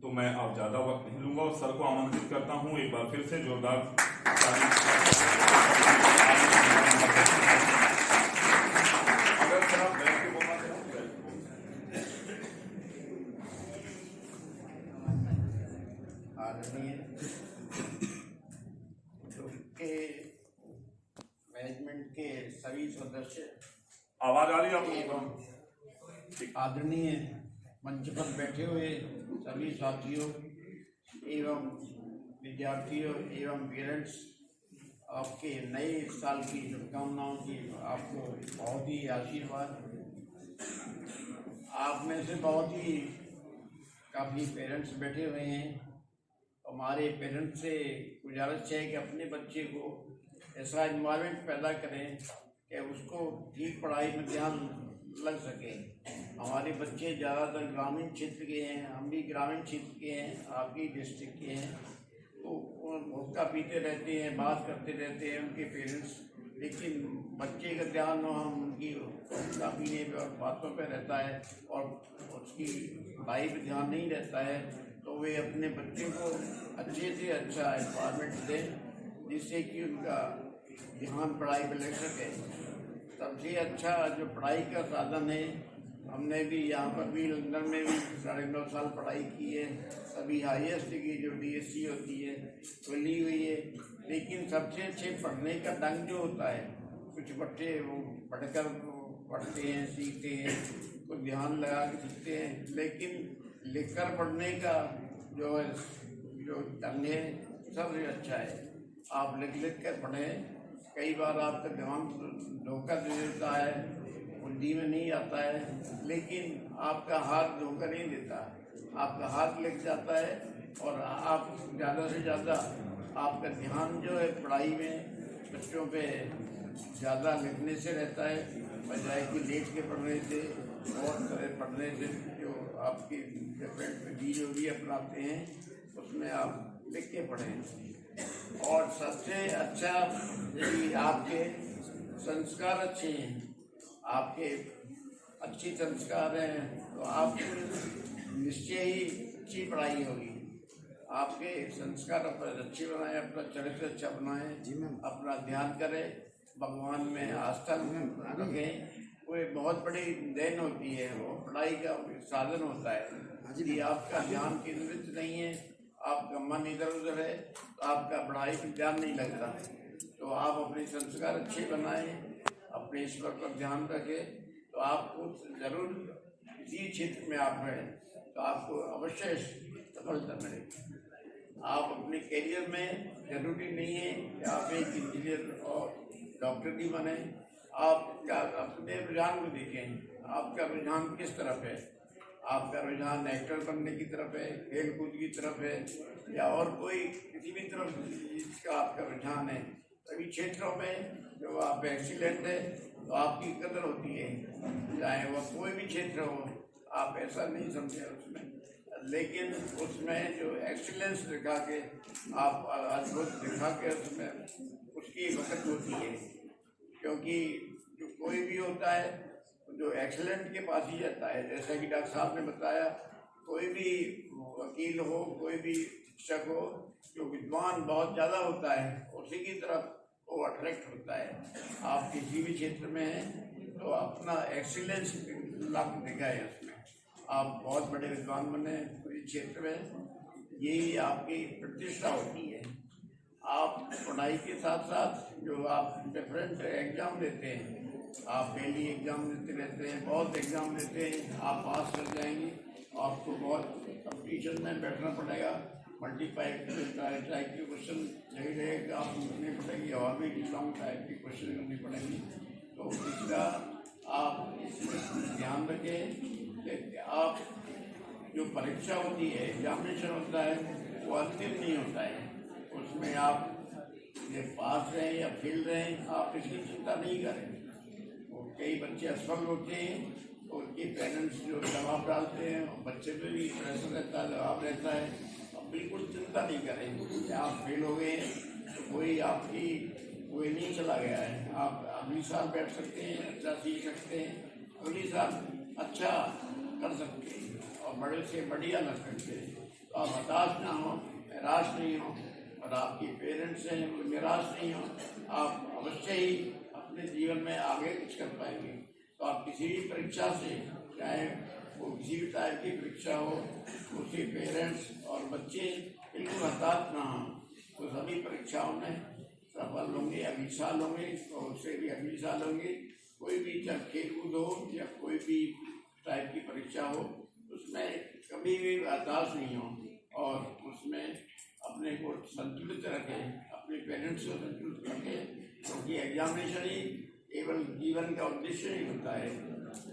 तो मैं अब ज्यादा वक्त नहीं लूंगा और सर को आमंत्रित करता हूं एक बार फिर से जोरदार अगर सर आप बैठ के बोलना चाहें। आदरणीय के मैनेजमेंट के सभी सदस्य, आवाज आ रही है आप लोगों को? आदरणीय मंच पर बैठे हुए सभी साथियों एवं विद्यार्थियों एवं पेरेंट्स, आपके नए साल की शुभकामनाओं की आपको बहुत ही आशीर्वाद। आप में से बहुत ही काफ़ी पेरेंट्स बैठे हुए हैं। हमारे पेरेंट्स से गुजारिश है कि अपने बच्चे को ऐसा इन्वायरमेंट पैदा करें कि उसको ठीक पढ़ाई में ध्यान लग सके। हमारे बच्चे ज़्यादातर ग्रामीण क्षेत्र के हैं, हम भी ग्रामीण क्षेत्र के हैं, आप भी डिस्ट्रिक्ट के हैं, तो हुक्का पीते रहते हैं, बात करते रहते हैं उनके पेरेंट्स, लेकिन बच्चे का ध्यान हम उनकी हुक्का पीने पर और बातों पर रहता है और उसकी पढ़ाई पर ध्यान नहीं रहता है। तो वे अपने बच्चे को अच्छे से अच्छा एनवायरनमेंट दें जिससे कि उनका ध्यान पढ़ाई पर लग सके। सबसे अच्छा जो पढ़ाई का साधन है, हमने भी यहाँ पर भी लंदन में भी 9.5 साल पढ़ाई की है, सभी हाईएस्ट की जो DSc होती है वो ली हुई है। लेकिन सबसे अच्छे पढ़ने का ढंग जो होता है, कुछ बच्चे वो पढ़कर पढ़ते हैं, सीखते हैं, कुछ ध्यान लगा के सीखते हैं, लेकिन लिखकर पढ़ने का जो ढंग है सबसे अच्छा है। आप लिख कर पढ़ें। कई बार आपका दिमाग धोखा दे देता है, बुद्धि में नहीं आता है, लेकिन आपका हाथ धोखा नहीं देता, आपका हाथ लिख जाता है और आप ज़्यादा से ज़्यादा आपका ध्यान जो है पढ़ाई में बच्चों पे ज़्यादा लिखने से रहता है, बजाय कि लेट के पढ़ने से और पढ़ने से। जो आपकी डिफरेंट वीडियो भी अपनाते हैं उसमें आप लिख के पढ़ें। और सबसे अच्छा यदि आपके संस्कार अच्छे हैं, आपके अच्छे संस्कार हैं, तो आपको निश्चय ही अच्छी पढ़ाई होगी। आपके संस्कार अपने अच्छे बनाएं, अपना चरित्र अच्छा बनाएं, अपना ध्यान करें, भगवान में आस्था रखें। वो एक बहुत बड़ी देन होती है, वो पढ़ाई का साधन होता है। यदि आपका ध्यान केंद्रित नहीं है, आपका मन इधर उधर है, तो आपका पढ़ाई पर ध्यान नहीं लगता। तो आप अपने संस्कार अच्छे बनाएं, अपने ईश्वर पर ध्यान रखें, तो आपको जरूर इसी क्षेत्र में आप हैं तो आपको अवश्य सफलता मिलेगी। आप अपने करियर में जरूरी नहीं है कि आप एक इंजीनियर और डॉक्टर भी बने। आपका अपने रुझान को देखें, आपका रुझान किस तरफ है। आपका रुझान एक्टर बनने की तरफ है, खेल कूद की तरफ है, या और कोई किसी भी तरफ जिसका आपका रुझान है। सभी क्षेत्रों में जो आप एक्सीलेंट है तो आपकी कदर होती है, चाहे वह कोई भी क्षेत्र हो। आप ऐसा नहीं समझे उसमें, लेकिन उसमें जो एक्सीलेंस दिखा के आप अद्भुत दिखा के उसमें उसकी वक़्त होती है। क्योंकि जो कोई भी होता है जो एक्सीलेंट के पास ही जाता है। जैसा कि डॉक्टर साहब ने बताया, कोई भी वकील हो, कोई भी शिक्षक हो, जो विद्वान बहुत ज़्यादा होता है उसी की तरफ वो अट्रैक्ट होता है। आप किसी भी क्षेत्र में हैं तो अपना एक्सीलेंस लाभ दिखाए उसमें, आप बहुत बड़े विद्वान बने पूरे क्षेत्र में, यही आपकी प्रतिष्ठा होती है। आप पढ़ाई के साथ साथ जो आप डिफरेंट एग्जाम देते हैं, आप डेली एग्जाम देते रहते हैं, बहुत एग्जाम देते हैं, आप पास कर जाएंगे। आपको बहुत कंपटीशन में बैठना पड़ेगा, मल्टीप्लाई टाइप के क्वेश्चन यही रहेगा, आप करनी पड़ेगी, और भी लॉन्ग टाइप के क्वेश्चन करनी पड़ेगी। तो इसका आप ध्यान रखें कि आप जो परीक्षा होती है, एग्जामिनेशन होता है, वो अंतिम नहीं होता है। उसमें आप ये पास रहें या फेल रहें, आप इसकी चिंता नहीं करें। और कई बच्चे असफल होते हैं तो उनके पेरेंट्स जो दबाव डालते हैं, बच्चे पे भी प्रेशर रहता है, दबाव रहता है। अब बिल्कुल चिंता नहीं करें कि आप फेल हो गए तो कोई आपकी कोई नहीं चला गया है। आप अगली साल बैठ सकते हैं, अच्छा सीख सकते हैं, अगली साल अच्छा कर सकते हैं और बड़े से बढ़िया कर सकते हैं। तो आप हताश ना हो, निराश नहीं हो, और आपके पेरेंट्स हैं वो निराश नहीं हो, आप अवश्य ही अपने जीवन में आगे कुछ कर पाएंगे। तो आप किसी भी परीक्षा से, चाहे वो किसी भी टाइप की परीक्षा हो, उसके पेरेंट्स और बच्चे बिल्कुल हताश ना हो, तो सभी परीक्षाओं में सफल होंगे। अगले साल होंगे तो उससे भी अगले साल होंगे। कोई भी चाहे खेल कूद हो या कोई भी टाइप की परीक्षा हो, उसमें कभी भी हताश नहीं हो और उसमें अपने को संतुलित रखें, अपने पेरेंट्स को संतुलित रखें, क्योंकि एग्जामिनेशन ही केवल जीवन का उद्देश्य नहीं होता है।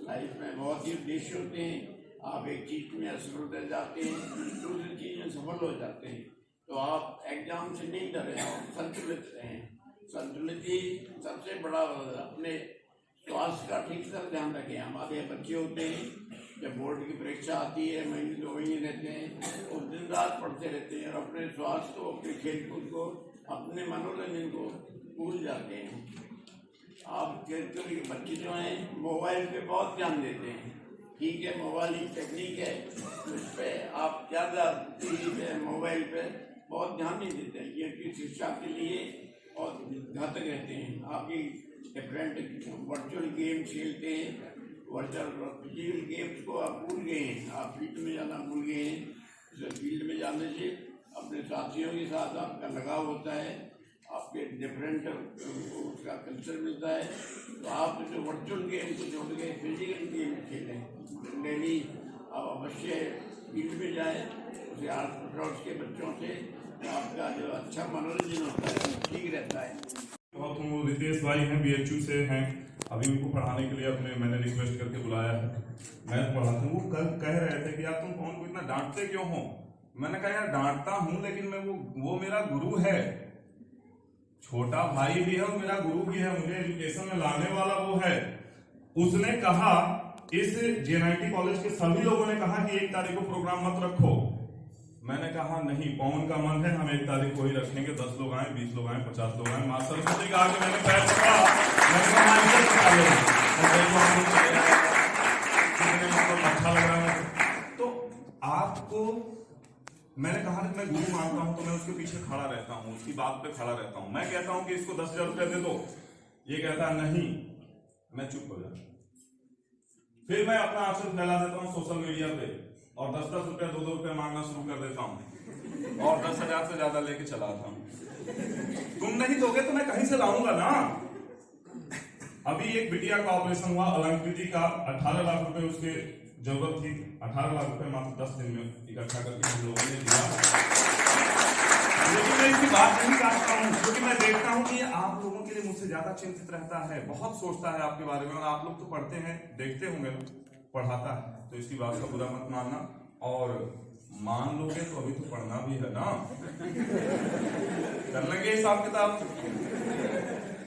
लाइफ में बहुत ही उद्देश्य होते हैं। आप एक चीज में असफल हो जाते हैं, दूसरी चीज में सफल हो जाते हैं। तो आप एग्जाम से नहीं डरें, आप संतुलित रहें। संतुलित ही सबसे बड़ा, अपने स्वास्थ्य का ठीक से ध्यान रखें। हमारे बच्चे होते हैं, जब बोर्ड की परीक्षा आती है, महीने 2 महीने रहते हैं, वो दिन रात पढ़ते रहते हैं और अपने स्वास्थ्य को, अपने खेलकूद को, अपने मनोरंजन को भूल जाते हैं। आप खेलकूद के बच्चे जो हैं मोबाइल पे बहुत ध्यान देते हैं। ठीक है, मोबाइल की टेक्निक है, उस पर आप ज़्यादा टीवी पे, मोबाइल पे बहुत ध्यान नहीं देते हैं। ये कि शिक्षा के लिए और घातक रहते हैं। आपकी डिफरेंट वर्चुअल गेम खेलते हैं, वर्चुअल फिजिकल गेम्स को आप भूल गए हैं, आप फील्ड में जाना भूल गए हैं। फील्ड में जाने से अपने साथियों के साथ आपका लगाव होता है, आपके डिफरेंट उसका कल्चर मिलता है। तो आप जो वर्चुअल गेम को छोड़ के फिजिकल गेम खेलें। डेली आप अवश्य फील्ड में जाएँ, उसे आस के बच्चों से आपका जो अच्छा मनोरंजन होता है ठीक रहता है। बहुत वो रितेश भाई हैं, BHU से हैं, अभी उनको पढ़ाने के लिए मैंने रिक्वेस्ट करके बुलाया है। मैं पढ़ाता हूँ। वो कल कह रहे थे कि यार तुम कौन को इतना डांटते क्यों हो। मैंने कहा यार डांटता हूँ, लेकिन मैं वो मेरा गुरु है, छोटा भाई भी है और मेरा गुरु भी है, मुझे एजुकेशन में लाने वाला वो है। उसने कहा, इस JNIT कॉलेज के सभी लोगों ने कहा कि 1 तारीख को प्रोग्राम मत रखो। मैंने कहा नहीं, पवन का मन है, हम 1 तारीख को ही रखेंगे। 10 लोग आए, 20 लोग आए, 50 लोग आए। माँ सरस्वती का आगे मैंने पैर पकड़ा, मैंने कहा अच्छा लग रहा है। तो आपको मैंने कहा कि मैं गुरु मानता हूं तो मैं उसके पीछे खड़ा रहता हूं, उसकी बात पे खड़ा रहता हूं। मैं कहता हूं कि इसको 10,000 रुपए दे दो, ये कहता नहीं, मैं चुप हो जाता। फिर मैं अपना आचरण फैला देता हूं सोशल मीडिया पे और 10-10 रुपया, 2-2 रुपया मांगना शुरू कर देता हूं और 10,000 से ज्यादा लेके चला आता हूं। तुम नहीं दोगे तो मैं कहीं से लाऊंगा ना। अभी एक बिटिया का ऑपरेशन हुआ, अलंकृति का 18 लाख रुपए उसके जरूरत थी। 18 लाख रुपए मात्र 10 दिन में इकट्ठा करके हम लोगों ने दिया। लेकिन मैं इसकी बात नहीं करता हूँ, क्योंकि मैं देखता हूँ कि आप लोगों के लिए मुझसे ज्यादा चिंतित रहता है, बहुत सोचता है आपके बारे में। और आप लोग तो पढ़ते हैं, देखते होंगे, पढ़ाता है, तो इसकी बात का बुरा मत मानना। और मान लोगे तो अभी तो पढ़ना भी है ना, कर लेंगे हिसाब किताब।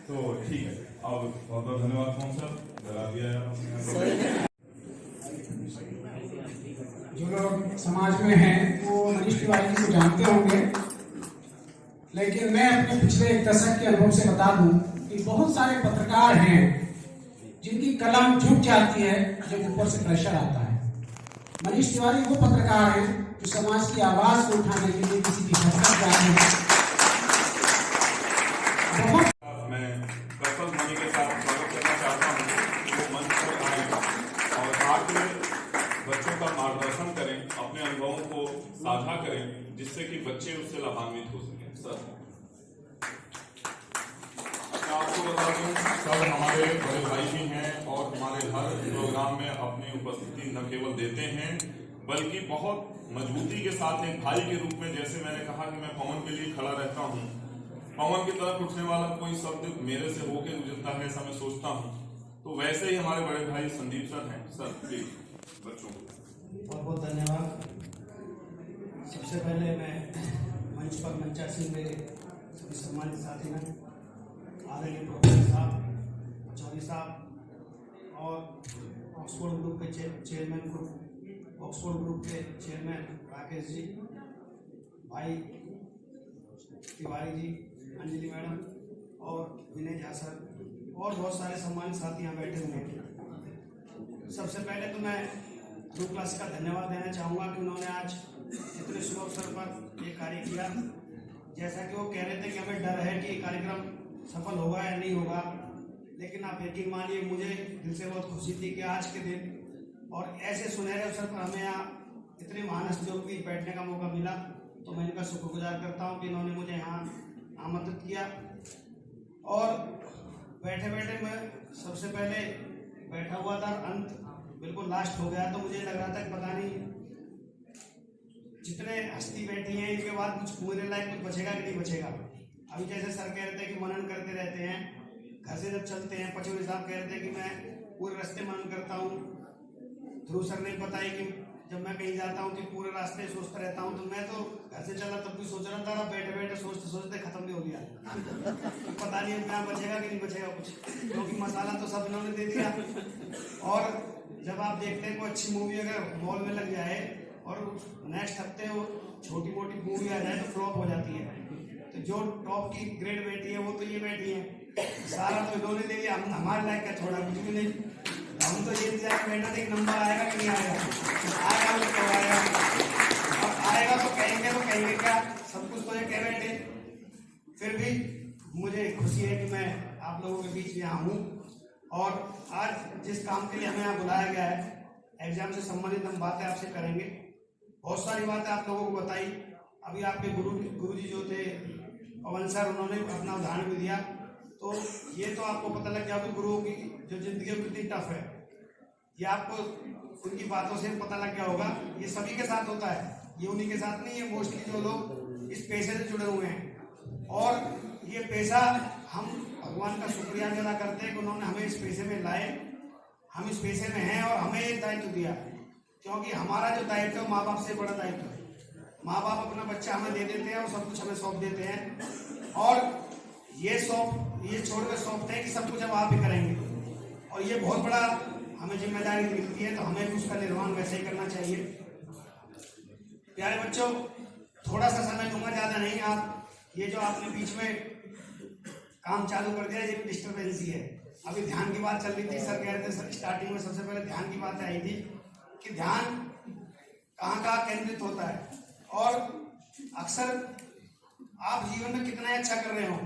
तो ठीक है, और बहुत बहुत धन्यवाद कौन सर, जला दिया यार। जो लोग समाज में हैं वो मनीष तिवारी जी को जानते होंगे, लेकिन मैं अपने पिछले 1 दशक के अनुभव से बता दूं कि बहुत सारे पत्रकार हैं जिनकी कलम झुक जाती है जब ऊपर से प्रेशर आता है। मनीष तिवारी वो पत्रकार हैं जो समाज की आवाज को उठाने के लिए किसी की हरकत जाते हैं। बहुत मैं कसल मणि के साथ स्वागत करना चाहता हूँ कि वो मंच पर आए और आके बच्चों का मार्गदर्शन करें, अपने अनुभवों को साझा करें, जिससे कि बच्चे उससे लाभान्वित हो सकें। सर, मैं आपको बता दूं, सर हमारे बड़े भाई भी हैं और हमारे हर प्रोग्राम में अपनी उपस्थिति न केवल देते हैं बल्कि बहुत मजबूती के साथ एक भाई के रूप में, जैसे मैंने कहा कि मैं पवन के लिए खड़ा रहता हूँ, पवन की तरफ उठने वाला कोई शब्द मेरे से होके गुजरता है ऐसा मैं सोचता हूँ, तो वैसे ही हमारे बड़े भाई संदीप सर हैं। सर प्लीज बच्चों को बहुत बहुत धन्यवाद। सबसे पहले मैं मंच पर मंचासीन मेरे सभी सम्मानित साथी हैं, आदरणीय प्रोफेसर साहब, चौधरी साहब और ऑक्सफोर्ड ग्रुप के चेयरमैन ऑक्सफोर्ड ग्रुप के चेयरमैन राकेश जी, भाई तिवारी जी, अंजलि मैडम और विनय झा सर और बहुत सारे सम्मानित साथी यहाँ बैठे हुए हैं। सबसे पहले तो मैं ग्रुप क्लास का धन्यवाद देना चाहूँगा कि उन्होंने आज इतने शुभ अवसर पर ये कार्य किया। जैसा कि वो कह रहे थे कि हमें डर है कि कार्यक्रम सफल होगा या नहीं होगा, लेकिन आप यकीन मानिए मुझे दिल से बहुत खुशी थी कि आज के दिन और ऐसे सुनहरे अवसर पर हमें यहाँ इतने महान हस्तियों के बीच बैठने का मौका मिला, तो मैं इनका शुक्रगुजार करता हूँ कि इन्होंने मुझे यहाँ आमंत्रित किया। और बैठे बैठे मैं सबसे पहले बैठा हुआ था, अंत बिल्कुल लास्ट हो गया, तो मुझे लग रहा था कि पता नहीं जितने हस्ती बैठी हैं इनके बाद कुछ मेरे लायक कुछ बचेगा कि नहीं बचेगा। अभी जैसे सर कह रहे थे कि मनन करते रहते हैं, घर से जब चलते हैं, पचौरी साहब कह रहे थे कि मैं पूरे रास्ते मनन करता हूँ। ध्रुव सर ने बताया कि जब मैं कहीं जाता हूँ तो पूरे रास्ते सोचता रहता हूँ, तो मैं तो घर से चला तब भी सोच रहा था, बैठे बैठे सोचते सोचते खत्म भी हो गया। पता नहीं क्या बचेगा कि नहीं बचेगा कुछ, क्योंकि मसाला तो सब इन्होंने दे दिया। और जब आप देखते हैं कोई अच्छी मूवी अगर मॉल में लग जाए और नेक्स्ट हफ्ते वो छोटी मोटी मूवी आ जाए तो फ्लॉप हो जाती है। तो जो टॉप की ग्रेड बैठी है वो तो ये बैठी है, सारा तो इन्होंने दे दिया, हम हमारे लायक का छोड़ा कुछ भी नहीं। हम तो ये इंतजार कर बैठा थे कि नंबर आएगा कि नहीं आएगा, आएगा तो कब आएगा, और आएगा तो कहेंगे क्या, सब कुछ तो ये कह बैठे। फिर भी मुझे खुशी है कि मैं आप लोगों के बीच यहाँ हूँ और आज जिस काम के लिए हमें यहाँ बुलाया गया है, एग्जाम से संबंधित हम बातें आपसे करेंगे। बहुत सारी बातें आप लोगों को बताई। अभी आपके गुरु जी जो थे पवन सर, उन्होंने अपना उदाहरण भी दिया, तो ये तो आपको पता लग गया कि गुरुओं की जो जिंदगी कितनी टफ है, ये आपको उनकी बातों से पता लग गया होगा। ये सभी के साथ होता है, ये उन्हीं के साथ नहीं है, मोस्टली जो लोग इस पेशे से जुड़े हुए हैं। और ये पेशा हम भगवान का शुक्रिया अदा करते हैं कि उन्होंने हमें इस पेशे में लाए, हम इस पेशे में हैं और हमें एक दायित्व दिया, क्योंकि हमारा जो दायित्व है माँ बाप से बड़ा दायित्व है। माँ बाप अपना बच्चा हमें दे देते हैं और सब कुछ हमें सौंप देते हैं, और ये छोड़कर सौंपते हैं कि सब कुछ अब आप ही करेंगे, और ये बहुत बड़ा हमें जिम्मेदारी मिलती है, तो हमें भी उसका निर्वहन वैसे ही करना चाहिए। प्यारे बच्चों, थोड़ा सा समय दूंगा, ज़्यादा नहीं। आप ये जो आपने बीच में काम चालू कर दिया, ये भी डिस्टर्बेंस ही है। अभी ध्यान की बात चल रही थी, सर कह रहे थे सर स्टार्टिंग में सबसे पहले ध्यान की बात आई थी कि ध्यान कहाँ केंद्रित होता है, और अक्सर आप जीवन में कितना अच्छा कर रहे हो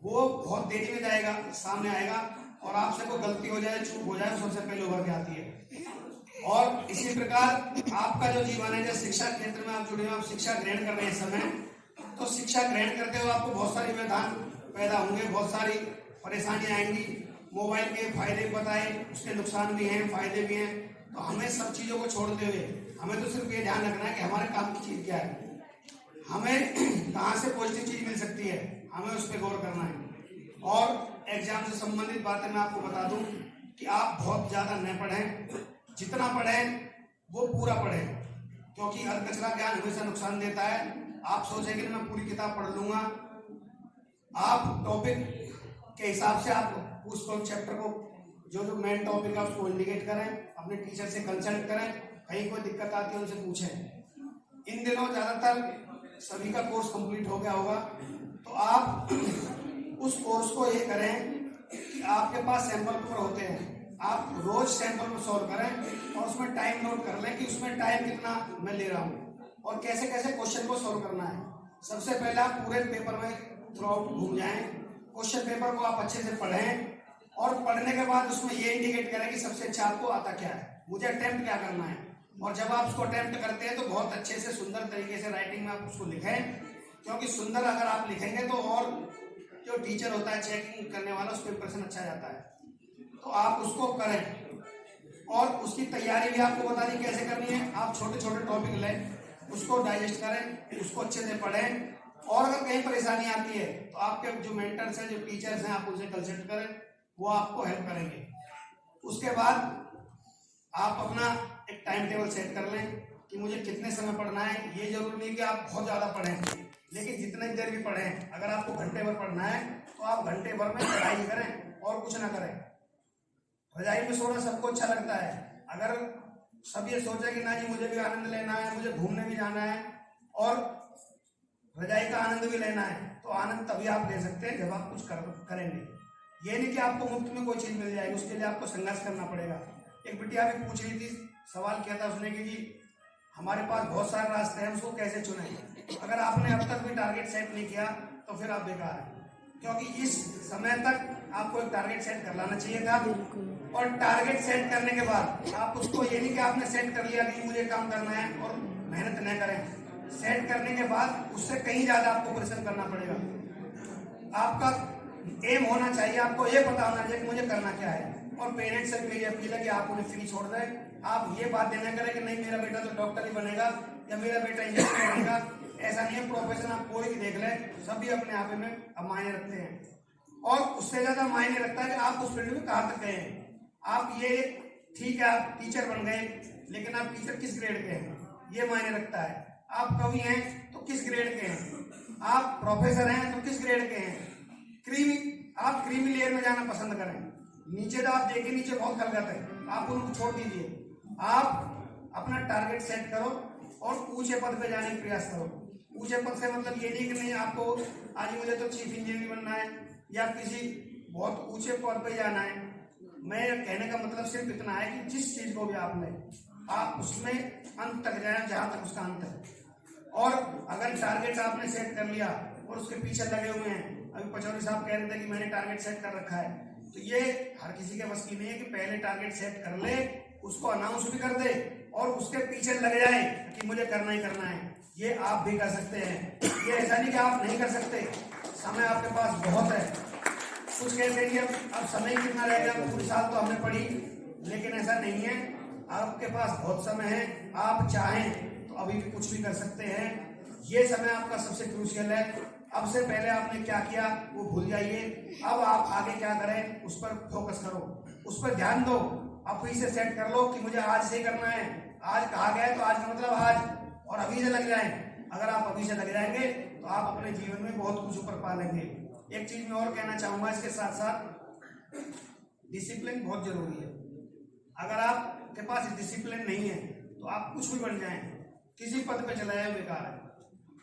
वो बहुत देरी में जाएगा, सामने आएगा, और आपसे कोई गलती हो जाए, चूक हो जाए, सबसे पहले उभर के आती है। और इसी प्रकार आपका जो जीवन है, जो शिक्षा क्षेत्र में आप जुड़े हो, आप शिक्षा ग्रहण कर रहे हैं इस समय, तो शिक्षा ग्रहण करते हुए आपको बहुत सारे व्यवधान पैदा होंगे, बहुत सारी परेशानियां आएंगी। मोबाइल के फायदे बताए, उसके नुकसान भी हैं, फायदे भी हैं, तो हमें सब चीज़ों को छोड़ते हुए हमें तो सिर्फ ये ध्यान रखना है कि हमारे काम की चीज़ क्या है, हमें कहाँ से पॉजिटिव चीज़ मिल सकती है, हमें उस पर गौर करना है। और एग्जाम से संबंधित बातें मैं आपको बता दूं कि आप बहुत ज़्यादा न पढ़ें, जितना पढ़ें वो पूरा पढ़ें, क्योंकि हर कचरा ज्ञान हमेशा नुकसान देता है। आप सोचेंगे कि मैं पूरी किताब पढ़ लूँगा, आप टॉपिक के हिसाब से आप उस चैप्टर को जो मेन टॉपिक है उसको इंडिकेट करें, अपने टीचर से कंसल्ट करें, कहीं कोई दिक्कत आती है उनसे पूछें। इन दिनों ज़्यादातर सभी का कोर्स कंप्लीट हो गया होगा, तो आप उस कोर्स को ये करें कि आपके पास सैंपल पेपर होते हैं, आप रोज सैंपल में सॉल्व करें और उसमें टाइम नोट कर लें कि उसमें टाइम कितना मैं ले रहा हूँ और कैसे कैसे क्वेश्चन को सॉल्व करना है। सबसे पहले आप पूरे पेपर में थ्रू आउट घूम जाएं, क्वेश्चन पेपर को आप अच्छे से पढ़ें और पढ़ने के बाद उसमें ये इंडिकेट करें कि सबसे अच्छा आपको आता क्या है, मुझे अटेम्प्ट क्या करना है। और जब आप उसको अटेम्प्ट करते हैं तो बहुत अच्छे से सुंदर तरीके से राइटिंग में आप उसको लिखें, क्योंकि सुंदर अगर आप लिखेंगे तो और जो टीचर होता है चेकिंग करने वाला उसको इंप्रेशन अच्छा जाता है। तो आप उसको करें और उसकी तैयारी भी आपको बता दी कैसे करनी है। आप छोटे छोटे टॉपिक लें, उसको डाइजेस्ट करें, उसको अच्छे से पढ़ें और अगर कहीं परेशानी आती है तो आपके जो मेंटर्स हैं, जो टीचर्स हैं, आप उनसे कंसल्ट करें, वो आपको हेल्प करेंगे। उसके बाद आप अपना एक टाइम टेबल सेट कर लें कि मुझे कितने समय पढ़ना है। ये जरूरी नहीं कि आप बहुत ज़्यादा पढ़ें, लेकिन जितने देर भी पढ़ें, अगर आपको घंटे भर पढ़ना है तो आप घंटे भर में पढ़ाई करें और कुछ ना करें। रजाई में सोना सबको अच्छा लगता है। अगर सब ये सोचे कि ना जी मुझे भी आनंद लेना है, मुझे घूमने भी जाना है और रजाई का आनंद भी लेना है, तो आनंद तभी आप ले सकते हैं जब आप कुछ करेंगे। ये नहीं कि आपको मुफ्त में कोई चीज़ मिल जाएगी, उसके लिए आपको संघर्ष करना पड़ेगा। एक बिटिया भी पूछ रही थी, सवाल किया था उसने कि जी हमारे पास बहुत सारे रास्ते हैं, उसको कैसे चुनें। अगर आपने अब तक भी टारगेट सेट नहीं किया तो फिर आप बेकार हैं, क्योंकि इस समय तक आपको एक टारगेट सेट कर लाना चाहिए था। और टारगेट सेट करने के बाद आप उसको ये नहीं कि आपने सेट कर लिया कि मुझे काम करना है और मेहनत न करें। सेट करने के बाद उससे कहीं ज़्यादा आपको परिश्रम करना पड़ेगा। आपका एम होना चाहिए, आपको ये पता होना चाहिए कि मुझे करना क्या है। और पेरेंट्स से मेरी अपील है कि आप उन्हें फ्री छोड़ दें। आप ये बात देना करें कि नहीं मेरा बेटा तो डॉक्टर ही बनेगा या मेरा बेटा इंजीनियर बनेगा, ऐसा नहीं है। प्रोफेशन आप कोई भी देख लें, सभी अपने आप में अब मायने रखते हैं और उससे ज़्यादा मायने रखता है कि आप उस फील्ड में कहाँ तक गए हैं। आप ये ठीक है आप टीचर बन गए, लेकिन आप टीचर किस ग्रेड के हैं ये मायने रखता है। आप कवि हैं तो किस ग्रेड के हैं, आप प्रोफेसर हैं तो किस ग्रेड के हैं। आप क्रीमी लेयर में जाना पसंद करें, नीचे तो आप देखिए नीचे बहुत गलत है, आप उनको छोड़ दीजिए। आप अपना टारगेट सेट करो और ऊंचे पद पे जाने का प्रयास करो। ऊंचे पद से मतलब ये नहीं कि नहीं आपको आज मुझे तो चीफ इंजीनियर बनना है या किसी बहुत ऊंचे पद पे जाना है। मैं कहने का मतलब सिर्फ इतना है कि जिस चीज को भी आप लें, आप उसमें अंत तक जाए जहां तक उसका अंत है। और अगर टारगेट आपने सेट कर लिया और उसके पीछे लगे हुए हैं, अभी पचौरी साहब कह रहे थे कि मैंने टारगेट सेट कर रखा है, तो ये हर किसी के बस की नहीं है कि पहले टारगेट सेट कर ले, उसको अनाउंस भी कर दे और उसके पीछे लग जाए कि मुझे करना ही करना है। ये आप भी कर सकते हैं, ये ऐसा नहीं कि आप नहीं कर सकते। समय आपके पास बहुत है। कुछ कहते हैं कि अब समय कितना रहेगा, पूरी साल तो हमने पढ़ी, लेकिन ऐसा नहीं है। आपके पास बहुत समय है, आप चाहें तो अभी भी कुछ भी कर सकते हैं। ये समय आपका सबसे क्रूशियल है। अब से पहले आपने क्या किया वो भूल जाइए, अब आप आगे क्या करें उस पर फोकस करो, उस पर ध्यान दो। अभी से सेट कर लो कि मुझे आज से करना है। आज कहा गया है तो आज का मतलब आज, और अभी से लग जाएं। अगर आप अभी से लग जाएंगे तो आप अपने जीवन में बहुत कुछ ऊपर पा लेंगे। एक चीज मैं और कहना चाहूंगा इसके साथ साथ, डिसिप्लिन बहुत जरूरी है। अगर आपके पास डिसिप्लिन नहीं है तो आप कुछ भी बन जाएं, किसी पद पे चला जाए बेकार है,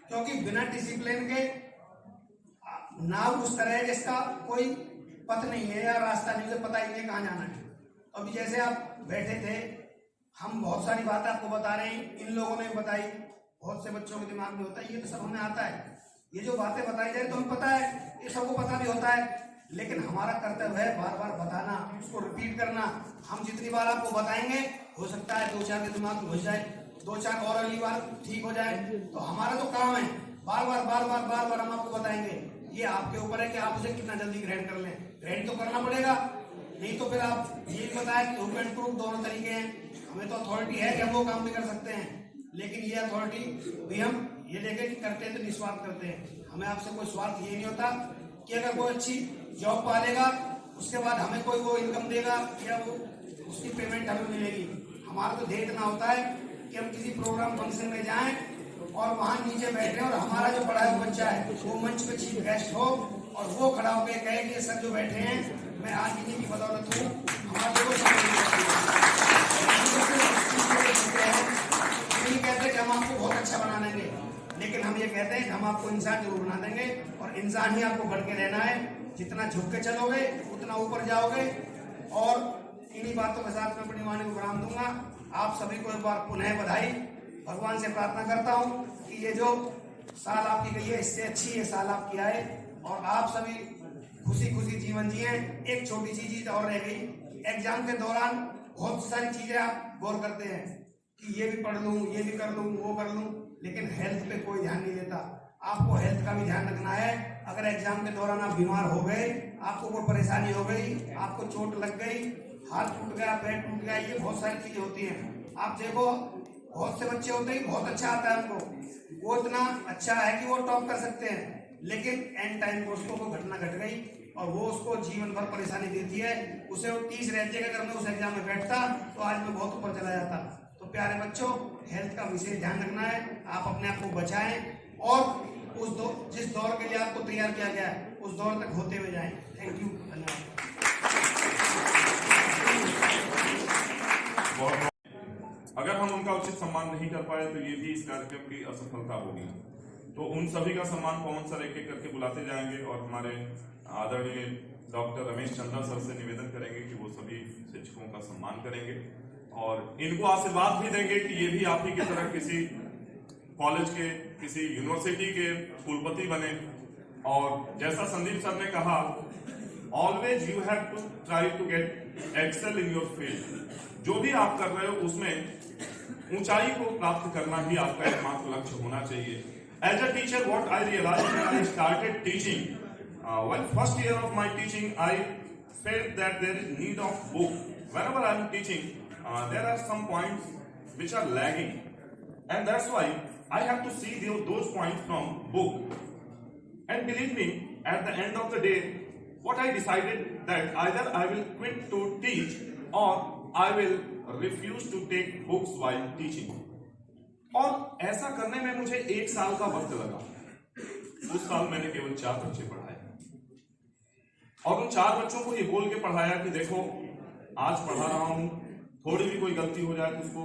क्योंकि बिना डिसिप्लिन के नाव उस तरह है जिसका कोई पथ नहीं है या रास्ता नहीं, उसे पता ही नहीं कहाँ जाना है। अभी जैसे आप बैठे थे, हम बहुत सारी बातें आपको बता रहे हैं, इन लोगों ने बताई, बहुत से बच्चों के दिमाग में होता है, ये तो सब हमें आता है। ये जो बातें बताई जाए तो हमें पता है, ये सबको पता भी होता है, लेकिन हमारा कर्तव्य है बार बार बताना, उसको रिपीट करना। हम जितनी बार आपको बताएंगे हो सकता है 2-4 के दिमाग में घुस जाए, 2-4 और अगली बार ठीक हो जाए। तो हमारा तो काम है बार बार हम आपको बताएंगे। ये आपके ऊपर है कि आप उसे कितना जल्दी ग्रहण कर लें। ग्रहण तो करना पड़ेगा, नहीं तो फिर आप ये बताया कि हुक एंड प्रूफ दोनों तरीके हैं। हमें तो अथॉरिटी है कि हम वो काम भी कर सकते हैं, लेकिन ये अथॉरिटी भी हम ये देखें कि करते हैं तो निस्वार्थ करते हैं। हमें आपसे कोई स्वार्थ ये नहीं होता कि अगर कोई अच्छी जॉब पालेगा उसके बाद हमें कोई वो इनकम देगा या वो उसकी पेमेंट हमें मिलेगी। हमारा तो ध्येय इतना होता है कि हम किसी प्रोग्राम फंक्शन में जाएं और वहां नीचे बैठे और हमारा जो पढ़ा हुआ बच्चा है वो मंच पे चीफ गेस्ट हो और वो खड़ा होकर कहे कि सर जो बैठे हैं मैं आज इन्हीं की बदौलत हूँ। हमारा कहते हैं कि हम आपको बहुत अच्छा बना देंगे, लेकिन हम ये कहते हैं कि हम आपको इंसान जरूर बना देंगे और इंसान ही आपको बढ़ के रहना है। जितना झुक के चलोगे उतना ऊपर जाओगे। और इन्हीं बातों के साथ मैं अपनी वाणी को विराम दूंगा। आप सभी को एक बार पुनः बधाई। भगवान से प्रार्थना करता हूँ कि ये जो साल आपकी गई है इससे अच्छी ये साल आपकी आए और आप सभी खुशी खुशी जीवन जिए। एक छोटी सी चीज और रह गई, एग्जाम के दौरान बहुत सारी चीजें आप गौर करते हैं कि ये भी पढ़ लूँ, ये भी कर लूँ, वो कर लूँ, लेकिन हेल्थ पे कोई ध्यान नहीं देता। आपको हेल्थ का भी ध्यान रखना है। अगर एग्जाम के दौरान आप बीमार हो गए, आपको कोई परेशानी हो गई, आपको चोट लग गई, हाथ टूट गया, पैर टूट गया, ये बहुत सारी चीजें होती हैं। आप देखो बहुत से बच्चे होते हैं बहुत अच्छा आता है उनको, वो इतना अच्छा है कि वो टॉप कर सकते हैं, लेकिन एंड टाइम को उसको कोई घटना घट गई और वो उसको जीवन भर परेशानी देती है। उसे वो 30 रहती है कि अगर मैं उस एग्जाम में बैठता तो आज मैं बहुत ऊपर चला जाता। तो प्यारे बच्चों, हेल्थ का विशेष ध्यान रखना है। आप अपने आप को बचाएं और जिस दौर के लिए आपको तैयार किया गया है उस दौर तक होते हुए जाएं। थैंक यू, धन्यवाद। अगर हम उनका उचित सम्मान नहीं कर पाए तो ये भी इस कार्यक्रम की असफलता होगी। तो उन सभी का सम्मान पवन सर एक एक करके बुलाते जाएंगे और हमारे आदरणीय डॉक्टर रमेश चंद्रा सर से निवेदन करेंगे कि वो सभी शिक्षकों का सम्मान करेंगे और इनको आशीर्वाद भी देंगे कि ये भी आप ही की तरह किसी कॉलेज के, किसी यूनिवर्सिटी के कुलपति बने। और जैसा संदीप सर ने कहा, always you have to try to get excel in your field. जो भी आप कर रहे हो उसमें ऊंचाई को प्राप्त करना ही आपका एकमात्र लक्ष्य होना चाहिए। As a teacher what I realized when I started teaching, when first year of my teaching I felt that there is need of book. Whenever I am teaching there are some points which are lagging and that's why I have to see those points from book. And believe me, at the end of the day, what I decided that either I will quit to teach or I will refuse to take books while teaching. और ऐसा करने में मुझे 1 साल का वक्त लगा। उस साल मैंने केवल 4 बच्चे पढ़ाए और उन 4 बच्चों को ये बोल के पढ़ाया कि देखो आज पढ़ा रहा हूं, थोड़ी भी कोई गलती हो जाए तो उसको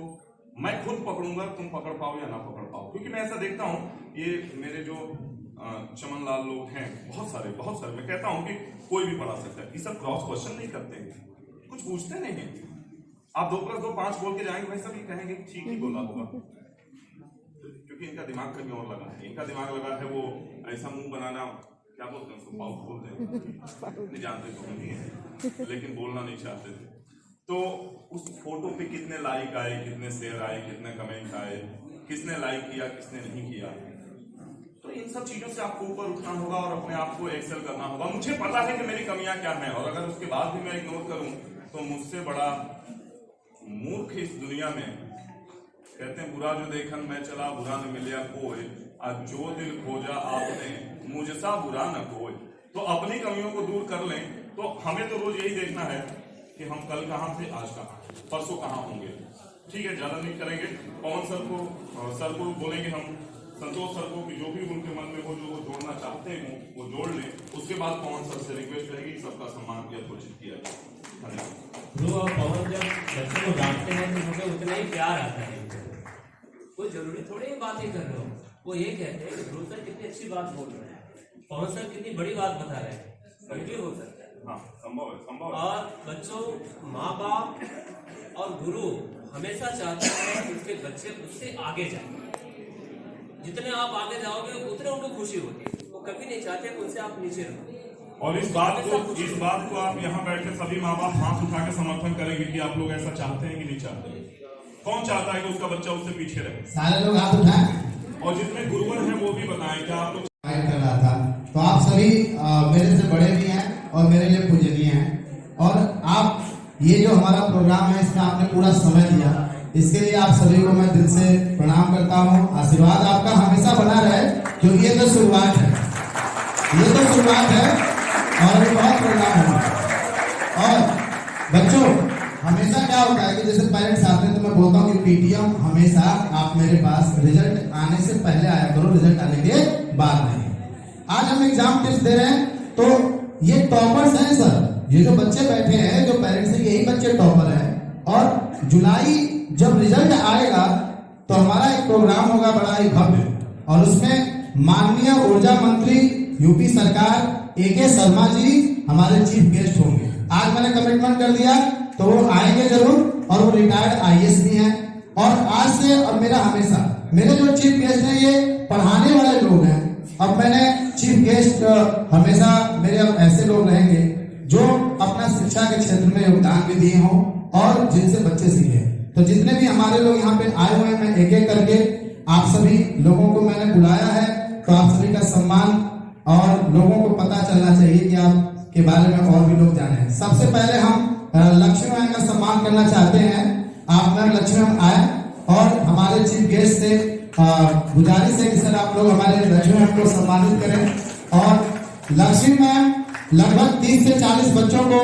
मैं खुद पकड़ूंगा, तुम पकड़ पाओ या ना पकड़ पाओ। क्योंकि मैं ऐसा देखता हूं, ये मेरे जो चमन लाल लोग हैं, बहुत सारे मैं कहता हूं कि कोई भी पढ़ा सकता है। ये सब क्रॉस क्वेश्चन नहीं करते हैं, कुछ पूछते नहीं है। आप 2+2 5 बोल के जाएंगे, भाई सब ये कहेंगे ठीक ही बोला होगा, क्योंकि इनका दिमाग कहीं और लगा है। इनका दिमाग लगा है वो ऐसा मुंह बनाना, क्या बोलते हैं उसको, पाउच बोलते हैं, नहीं जानते तो नहीं है, लेकिन बोलना नहीं चाहते थे। तो उस फोटो पे कितने लाइक आए, कितने शेयर आए, कितने कमेंट आए, किसने लाइक किया, किसने नहीं किया। तो इन सब चीजों से आपको ऊपर उठना होगा और अपने आप को एक्सेल करना होगा। मुझे पता है कि मेरी कमियां क्या हैं और अगर उसके बाद भी मैं इग्नोर करूं तो मुझसे बड़ा मूर्ख इस दुनिया में, कहते हैं बुरा जो देखन मैं चला बुरा न मिलिया कोई, आज जो दिल खोजा आपने मुझसा बुरा न कोई। तो अपनी कमियों को दूर कर लें। तो हमें तो रोज यही देखना है कि हम कल कहाँ थे, आज कहाँ, परसों कहाँ होंगे। ठीक है, ज्यादा नहीं करेंगे। पवन सर को बोलेंगे हम, संतोष सर को, कि जो भी उनके मन में हो, जो वो जोड़ना चाहते हैं वो जोड़ लें। उसके बाद पवन सर से रिक्वेस्ट रहेगी सबका सम्मान यथोचित किया जाए। धन्यवाद। पवन जब बच्चों को डांटते हैं तो मुझे उतना ही प्यार आता है। कोई जरूरी थोड़ी बातें कर रहे हो, वो ये कहते हैं कि ध्रुव सर कितनी अच्छी बात बोल रहे हैं, पवन सर कितनी बड़ी बात बता रहे हैं, ये भी हो सकता है। हाँ, संभव है। और बच्चों, माँ बाप और गुरु हमेशा चाहते हैं कि उसके बच्चे उससे आगे जाए। जितने आप आगे जाओगे उतने उनको खुशी होती है। वो कभी नहीं चाहते कि उनसे आप नीचे रहो। और इस बात को आप यहाँ बैठे सभी माँ बाप हाथ उठा के समर्थन करेंगे कि आप लोग ऐसा चाहते हैं कि नहीं चाहते। कौन चाहता है कि उसका बच्चा उससे पीछे रहे? सारे लोग हाथ उठाएं। और जितने गुरुवर हैं वो भी बताएं क्या आप लोग कर रहा था। तो आप सभी मेरे से बड़े भी हैं और मेरे लिए पूजनीय हैं और आप ये जो हमारा प्रोग्राम है इसमें आपने पूरा समय दिया, इसके लिए आप सभी को मैं दिल से प्रणाम करता हूँ। आशीर्वाद आपका हमेशा बना रहे, क्योंकि ये तो शुरुआत है, और ये बहुत प्रोग्राम है। और बच्चों, हमेशा क्या होता है कि जैसे पेरेंट्स आते हैं तो मैं बोलता हूँ कि पीटीएम हमेशा आप मेरे पास रिजल्ट आने से पहले आया करो, रिजल्ट आने के बाद नहीं। आज हम एग्जाम टिप्स दे रहे हैं, तो ये टॉपर्स हैं सर, ये जो बच्चे बैठे हैं, जो पेरेंट्स हैं, यही बच्चे टॉपर हैं। और जुलाई जब रिजल्ट आएगा तो हमारा एक प्रोग्राम होगा बड़ा ही भव्य, और उसमें माननीय ऊर्जा मंत्री यूपी सरकार AK शर्मा जी हमारे चीफ गेस्ट होंगे। आज मैंने कमिटमेंट कर दिया तो वो आएंगे जरूर, और वो रिटायर्ड IAS भी हैं। और आज से अब मेरा हमेशा, मेरे जो चीफ गेस्ट हैं ये पढ़ाने वाले लोग हैं। अब मैंने चीफ गेस्ट हमेशा मेरे अब ऐसे लोग रहेंगे जो अपना शिक्षा के क्षेत्र में योगदान भी दिए हों और जिनसे बच्चे सीखे। तो जितने भी हमारे लोग यहाँ पे आए हुए हैं, मैं एक एक करके आप सभी लोगों को मैंने बुलाया है। तो आप सभी का सम्मान, और लोगों को पता चलना चाहिए कि आप के बारे में और भी लोग जाने। सबसे पहले हम लक्ष्मी मैम का सम्मान करना चाहते हैं। आप मैम लक्ष्मी मैम आए, और हमारे चीफ गेस्ट से गुजारिश है कि सर आप लोग हमारे लक्ष्मी मैम को सम्मानित करें। और लक्ष्मी मैम लगभग 30 से 40 बच्चों को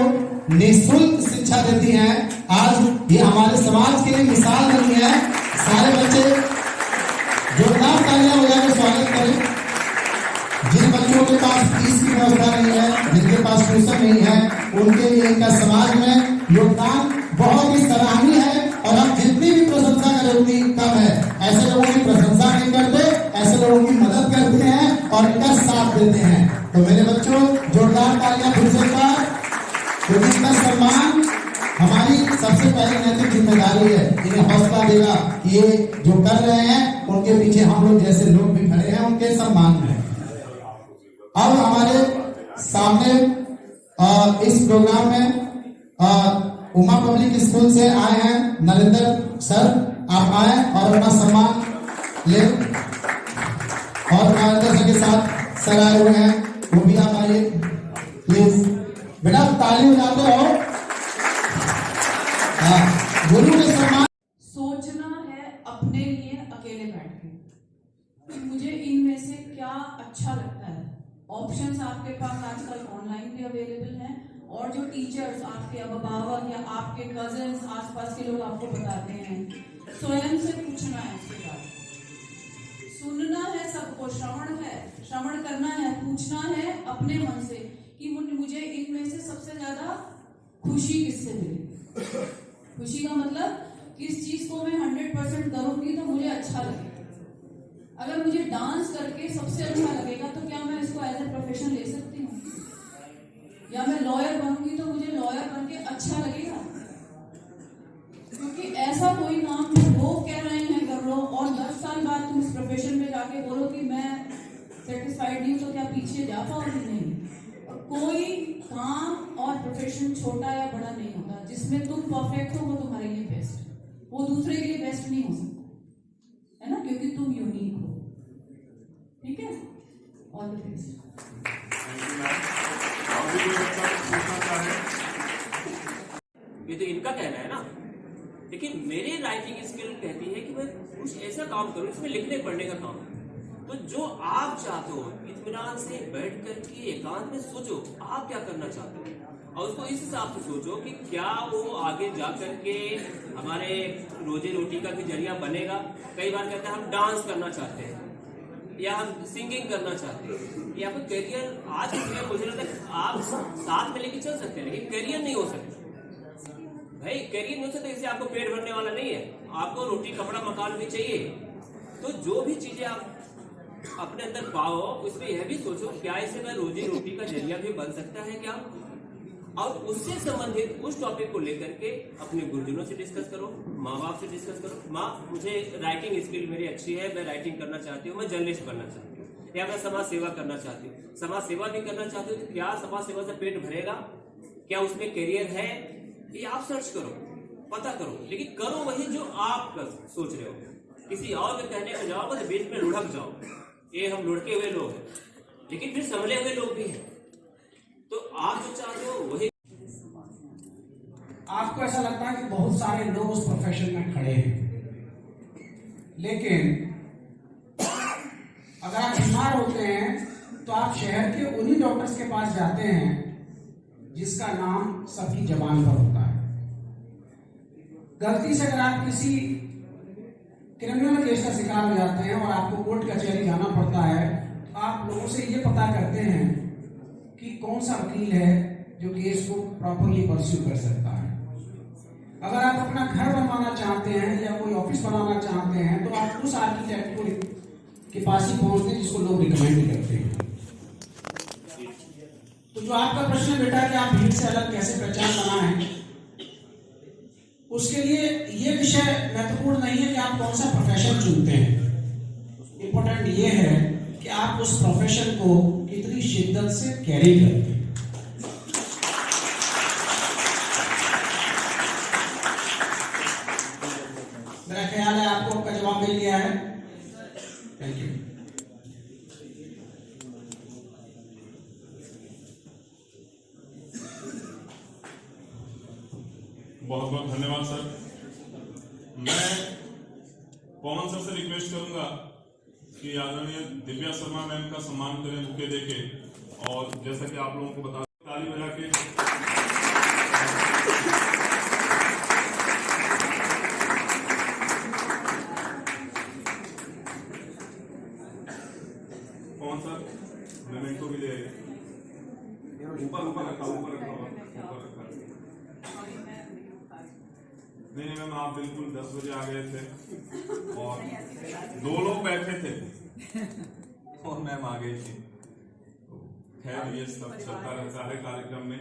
निःशुल्क शिक्षा देती हैं। आज ये हमारे समाज के लिए मिसाल बनी है। सारे बच्चे जोरदार तालियां बजाकर स्वागत करें। जिन बच्चों के पास फीस की व्यवस्था नहीं है, जिनके पास ट्यूशन नहीं है, उनके लिए इनका समाज में योगदान बहुत ही सराहनीय है। और हम जितनी भी प्रशंसा करें उतनी कम है। ऐसे लोगों की प्रशंसा नहीं करते, ऐसे लोगों की मदद करते हैं और इनका साथ देते हैं। तो मेरे बच्चों, जोरदार तालियां फिर से का, क्योंकि इनका सम्मान हमारी सबसे पहली नैतिक जिम्मेदारी है। इन्हें हौसला देगा कि ये जो कर रहे हैं उनके पीछे हम लोग जैसे लोग भी खड़े हैं, उनके सम्मान में। अब हमारे सामने इस प्रोग्राम में उमा पब्लिक स्कूल से आए हैं नरेंद्र सर, आप आए और अपना सम्मान ले। और नरेंद्र सर के साथ सर आए हुए हैं, वो भी आप आइए प्लीज। बेटा ताली बजाते रहो। गुरु के सम्मान। सोचना है अपने लिए अकेले बैठ के कि मुझे इनमें से क्या अच्छा लगता है। ऑप्शंस आपके पास आजकल ऑनलाइन भी अवेलेबल हैं, और जो टीचर्स आपके अभिभावक या आपके कजिन्स आसपास के लोग आपको बताते हैं, स्वयं से पूछना है उसके बाद, सुनना है सबको, श्रवण करना है, पूछना है अपने मन से कि मुझे इनमें से सबसे ज्यादा खुशी किससे मिली। खुशी का मतलब किस चीज को मैं 100% करूंगी तो मुझे अच्छा लगेगा। अगर मुझे डांस करके सबसे अच्छा लगेगा तो क्या मैं इसको एज ए प्रोफेशन ले सकती हूँ? या मैं लॉयर बनूंगी तो मुझे लॉयर बन के अच्छा लगेगा? क्योंकि ऐसा कोई काम जो लोग कह रहे हैं कर लो, और 10 साल बाद तुम इस प्रोफेशन में जाके बोलो कि मैं सेटिस्फाइड नहीं, तो क्या पीछे जा पाओगे? नहीं। कोई काम और प्रोफेशन छोटा या बड़ा नहीं होता। जिसमें तुम परफेक्ट हो वो तुम्हारे लिए बेस्ट, वो दूसरे के लिए बेस्ट नहीं हो सकता, है ना, क्योंकि तुम यूनिक हो। ठीक है, ऑल द बेस्ट। ये तो इनका कहना है ना, लेकिन मेरी राइटिंग स्किल कहती है कि मैं कुछ ऐसा काम करूं इसमें लिखने पढ़ने का काम। तो जो आप चाहते हो, इत्मीनान से बैठ करके एकांत में सोचो आप क्या करना चाहते हो, और उसको इस हिसाब से सोचो कि क्या वो आगे जा करके हमारे रोजी रोटी का भी जरिया बनेगा। कई बार कहते हैं हम डांस करना चाहते हैं, या हम सिंगिंग करना चाहते हैं, या फिर करियर। आज मुझे लगता है आप साथ में लेके चल सकते हैं, लेकिन करियर नहीं हो सकता। भाई करियर नहीं हो सकता, इससे आपको पेट भरने वाला नहीं है। आपको रोटी कपड़ा मकान भी चाहिए। तो जो भी चीजें आप अपने अंदर पाओ, उसमें यह भी सोचो क्या इससे मैं रोजी रोटी का जरिया भी बन सकता है क्या, और उससे संबंधित उस टॉपिक को लेकर के अपने गुरुजनों से डिस्कस करो, माँ बाप से डिस्कस करो। माँ, मुझे राइटिंग स्किल मेरी अच्छी है, मैं राइटिंग करना चाहती हूँ, मैं जर्नलिस्ट बनना चाहती हूँ, या मैं समाज सेवा करना चाहती हूँ। समाज सेवा भी करना चाहती हूँ, तो क्या समाज सेवा से पेट भरेगा, क्या उसमें करियर है? ये आप सर्च करो, पता करो, लेकिन करो वही जो आप सोच रहे हो। किसी और के कहने को जाओगे तो बीच में लुढ़क जाओ। ये हम लुढ़के हुए लोग हैं, लेकिन फिर संभले हुए लोग भी हैं। तो आप जो चाहते हो वही। आपको ऐसा लगता है कि बहुत सारे लोग उस प्रोफेशन में खड़े हैं, लेकिन अगर आप बीमार होते हैं तो आप शहर के उन्हीं डॉक्टर्स के पास जाते हैं जिसका नाम सबकी जबान पर होता है। गलती से अगर आप किसी क्रिमिनल केस का शिकार हो जाते हैं और आपको कोर्ट कचहरी जाना पड़ता है, तो आप लोगों से ये पता करते हैं कि कौन सा वकील है जो केस को प्रॉपरली परस्यू कर सकता है। अगर आप अपना घर बनवाना चाहते हैं या कोई ऑफिस बनाना चाहते हैं, तो आप उस आर्किटेक्ट को के पास ही पहुंचते हैं जिसको लोग रिकमेंड करते हैं। तो जो आपका प्रश्न बेटा कि आप भीड़ से अलग कैसे पहचान बनाएं, उसके लिए ये विषय महत्वपूर्ण नहीं है कि आप कौन सा प्रोफेशन चुनते हैं। इम्पोर्टेंट ये है कि आप उस प्रोफेशन को कितनी शिद्दत से कैरी करते हैं। मेरा ख्याल है आपको आपका जवाब मिल गया है। Thank you. बहुत बहुत धन्यवाद सर। मैं पवन सर से रिक्वेस्ट करूंगा कि आदरणीय दिव्या शर्मा मैम का सम्मान करें बुके देके, और जैसा कि आप लोगों को बता ताली बजा के पवन सर मैं को भी ले ऊपर ऊपर रखा ऊपर रखा ऊपर रखा। नहीं मैम आप बिल्कुल 10 बजे आ गए थे और 2 लोग बैठे थे और मैम आ गई थी। तो खैर ये सब चलता रहता है कार्यक्रम में,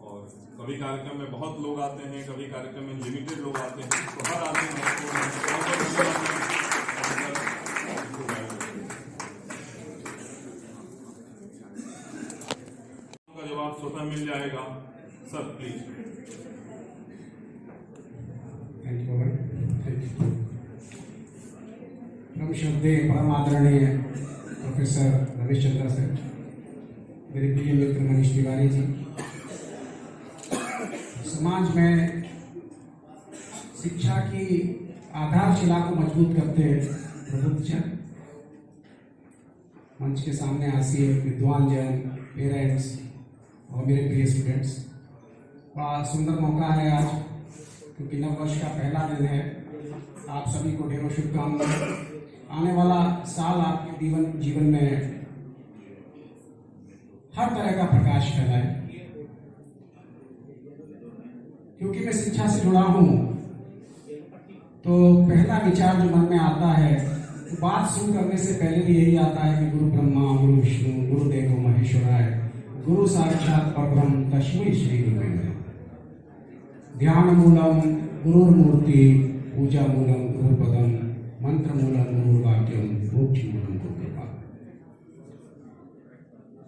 और कभी कार्यक्रम में बहुत लोग आते हैं, कभी कार्यक्रम में लिमिटेड लोग आते हैं, तो हर आदमी का जवाब स्वतः मिल जाएगा। Sir please. परम श्रद्धेय परम आदरणीय प्रोफेसर रविशंकर सर, मेरे प्रिय मित्र मनीष तिवारी जी, समाज में शिक्षा की आधारशिला को मजबूत करते प्रबुद्धजन, मंच के सामने आसीन विद्वान जन, पेरेंट्स और मेरे प्रिय स्टूडेंट्स, बड़ा सुंदर मौका है आज, क्योंकि नववर्ष का पहला दिन है। आप सभी को ढेरों शुभकामनाएं। आने वाला साल आपके जीवन में हर तरह का प्रकाश फैलाए। क्योंकि मैं शिक्षा से जुड़ा हूं, तो पहला विचार जो मन में आता है, तो बात शुरू करने से पहले भी यही आता है कि गुरु ब्रह्मा गुरु विष्णु गुरुदेव महेश्वराय गुरु साक्षात परब्रह्म तस्मै श्री गुरुवे नमः। ध्यान मूलम गुरुर्मूर्ति, पूजा मूलम गुरुपदम, मंत्र मूलम गुरुर्वाक्यम, मोक्ष मूलम गुरुकृपा।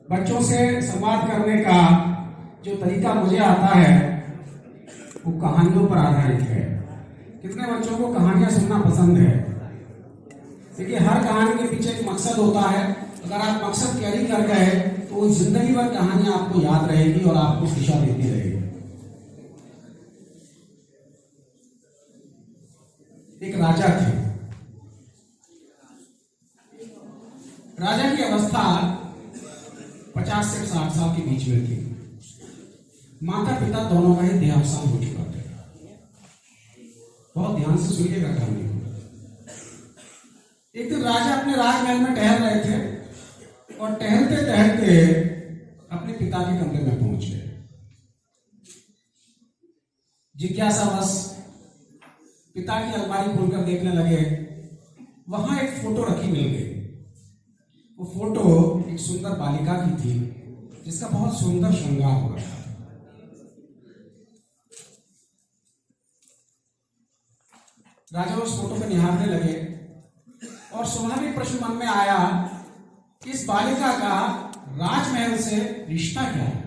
बच्चों से संवाद करने का जो तरीका मुझे आता है वो कहानियों पर आधारित है। कितने बच्चों को कहानियां सुनना पसंद है? देखिए, हर कहानी के पीछे एक मकसद होता है। अगर आप मकसद कैरी कर गए तो जिंदगी भर कहानियां आपको याद रहेगी और आपको दिशा देती रहेगी। एक राजा थे। राजा की अवस्था 50 से 60 साल के बीच में थी। माता पिता दोनों का ही देहावसान हो चुका था। बहुत ध्यान से सुनिएगा कहानी को। एक दिन राजा अपने राजमहल में टहल रहे थे और टहलते टहलते अपने पिता के कमरे में पहुंच गए। जिज्ञासावश पिता की अलमारी खोलकर देखने लगे। वहां एक फोटो रखी मिल गई। वो फोटो एक सुंदर बालिका की थी, जिसका बहुत सुंदर श्रृंगार हो रहा था। राजा उस फोटो को निहारने लगे और स्वाभाविक प्रश्न मन में आया, इस बालिका का राजमहल से रिश्ता क्या है?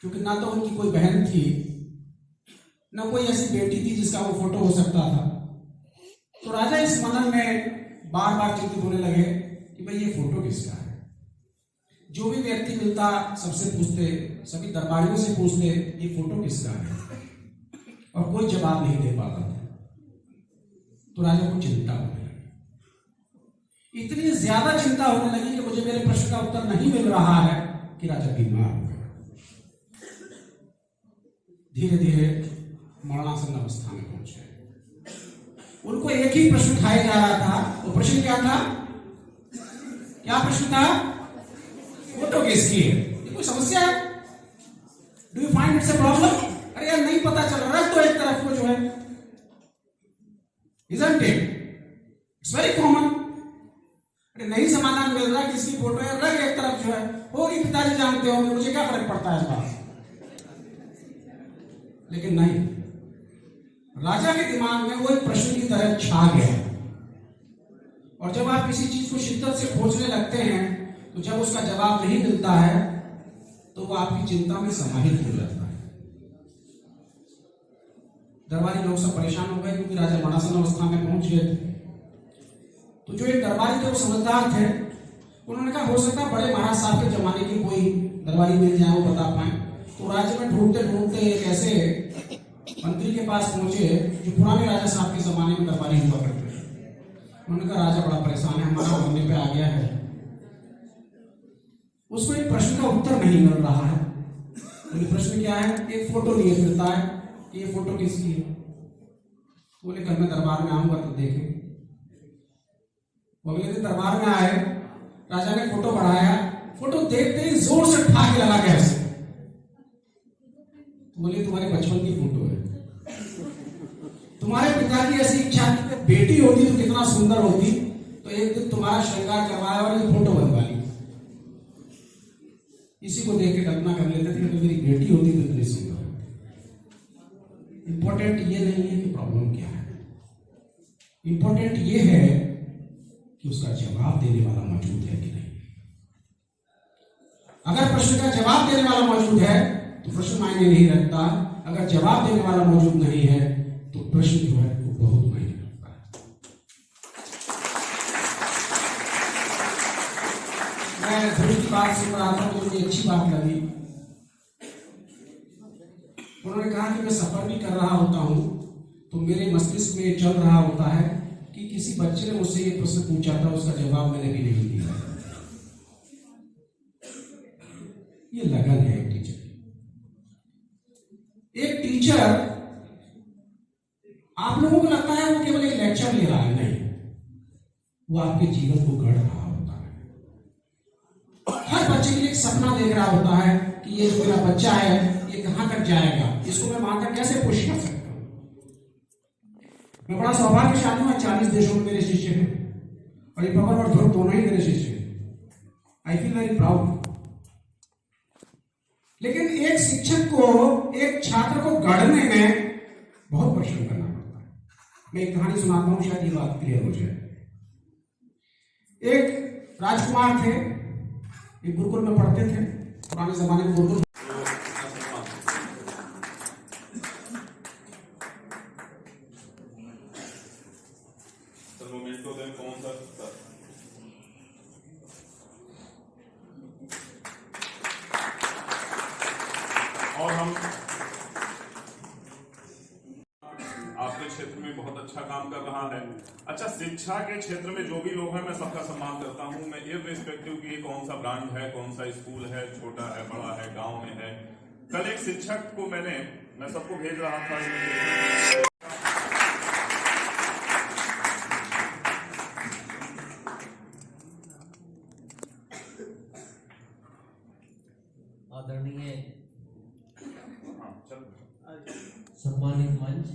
क्योंकि ना तो उनकी कोई बहन थी, न कोई ऐसी बेटी थी जिसका वो फोटो हो सकता था। तो राजा इस मनन में बार बार चिंतित होने लगे कि भाई ये फोटो किसका है। जो भी व्यक्ति मिलता सबसे पूछते, सभी दरबारियों से पूछते ये फोटो किसका है, और कोई जवाब नहीं दे पाता था। तो राजा को चिंता होने लगी। इतनी ज्यादा चिंता होने लगी कि मुझे मेरे प्रश्न का उत्तर नहीं मिल रहा है कि राजा बीमार हो गया। धीरे धीरे मरणासन अवस्था में पहुंच गए। उनको एक ही प्रश्न उठाया जा रहा था। वो प्रश्न क्या था? क्या प्रश्न था? फोटो किसकी है? ये कोई समस्या है? Do you find it's a problem? अरे यार नहीं पता चल रहा है तो एक तरफ को जो है, isn't it? It's very common. अरे नहीं समाधान मिल रहा, किसकी फोटो है, रख एक तरफ जो है, होगी पिताजी जानते होंगे, मुझे क्या फर्क पड़ता है इस बात। लेकिन नहीं, राजा के दिमाग में वो एक प्रश्न की तरह छा गया। और जब आप किसी चीज को शिद्दत से खोजने लगते हैं तो जब उसका जवाब नहीं मिलता है तो वो आपकी चिंता में समाहित हो जाता है। दरबारी लोग सब परेशान हो गए क्योंकि राजा मनासन अवस्था में पहुंच गए थे। तो जो एक दरबारी थे वो समझदार थे, उन्होंने कहा हो सकता है बड़े महाराज साहब के जमाने की कोई दरबारी मिल जाए, वो बता पाए। तो राज्य में ढूंढते ढूंढते एक ऐसे मंत्री के पास पहुंचे जो पुराने राजा साहब के जमाने में दरबारी हुआ करते थे। उन्होंने कहा राजा बड़ा परेशान है, हमारा मरने पे आ गया है, उसको एक प्रश्न का उत्तर नहीं मिल रहा है। बोले प्रश्न क्या है? एक फोटो लिए फिरता है कि ये फोटो किसकी है? बोले कल मैं दरबार में आऊंगा तो देखें। वो अगले दिन दरबार में आए, राजा ने फोटो बढ़ाया, फोटो देखते ही जोर से ठाके लगा गया ऐसे। बोले तुम्हारे बचपन की फोटो है, तुम्हारे पिता की ऐसी इच्छा थी कि बेटी होती तो कितना सुंदर होती, तो एक दिन तुम्हारा श्रृंगार करवाया और ये फोटो बनवा ली। इसी को देख के कल्पना कर लेते थे कि मेरी बेटी होती तो इतनी सुंदर होती। इंपॉर्टेंट ये नहीं है कि प्रॉब्लम क्या है, इंपॉर्टेंट ये है कि उसका जवाब देने वाला मौजूद है कि नहीं। अगर प्रश्न का जवाब देने वाला मौजूद है तो प्रश्न मायने नहीं रखता, अगर जवाब देने वाला मौजूद नहीं है तो प्रश्न जो है वो बहुत मायने रखता है। मैं ध्रुव की बात सुन रहा था तो मुझे अच्छी बात लगी। उन्होंने कहा कि मैं सफर भी कर रहा होता हूं तो मेरे मस्तिष्क में चल रहा होता है कि किसी बच्चे ने मुझसे ये प्रश्न पूछा था, उसका जवाब मैंने भी नहीं दिया। ये लगन है एक टीचर की। एक टीचर, आप लोगों को लगता है वो केवल एक लेक्चर ले रहा है, नहीं, वो आपके जीवन को गढ़ रहा होता है। हर बच्चे के लिए एक सपना देख रहा होता है कि ये जो मेरा बच्चा है ये कहां तक जाएगा, इसको मैं वहां तक कैसे पुश कर सकता हूं। मैं बड़ा सौभाग्यशाली हूं, 40 देशों में मेरे शिष्य हैं और ये पवन और ध्रुव दोनों ही मेरे शिष्य हैं। I feel very proud. लेकिन एक शिक्षक को, एक छात्र को गढ़ने में बहुत परिश्रम करना पड़ता है। मैं एक कहानी सुनाता हूं, शायद ये बात क्लियर हो जाए। एक राजकुमार थे, एक गुरुकुल में पढ़ते थे। पुराने जमाने में गुरुकुल और हम आपके क्षेत्र में बहुत अच्छा काम कर रहा है। अच्छा, शिक्षा के क्षेत्र में जो भी लोग हैं मैं सबका सम्मान करता हूं। मैं इर्रिस्पेक्टिव कि ये कौन सा ब्रांड है, कौन सा स्कूल है, छोटा है, बड़ा है, गांव में है। कल एक शिक्षक को मैं सबको भेज रहा था। आदरणीय सम्मानित मंच,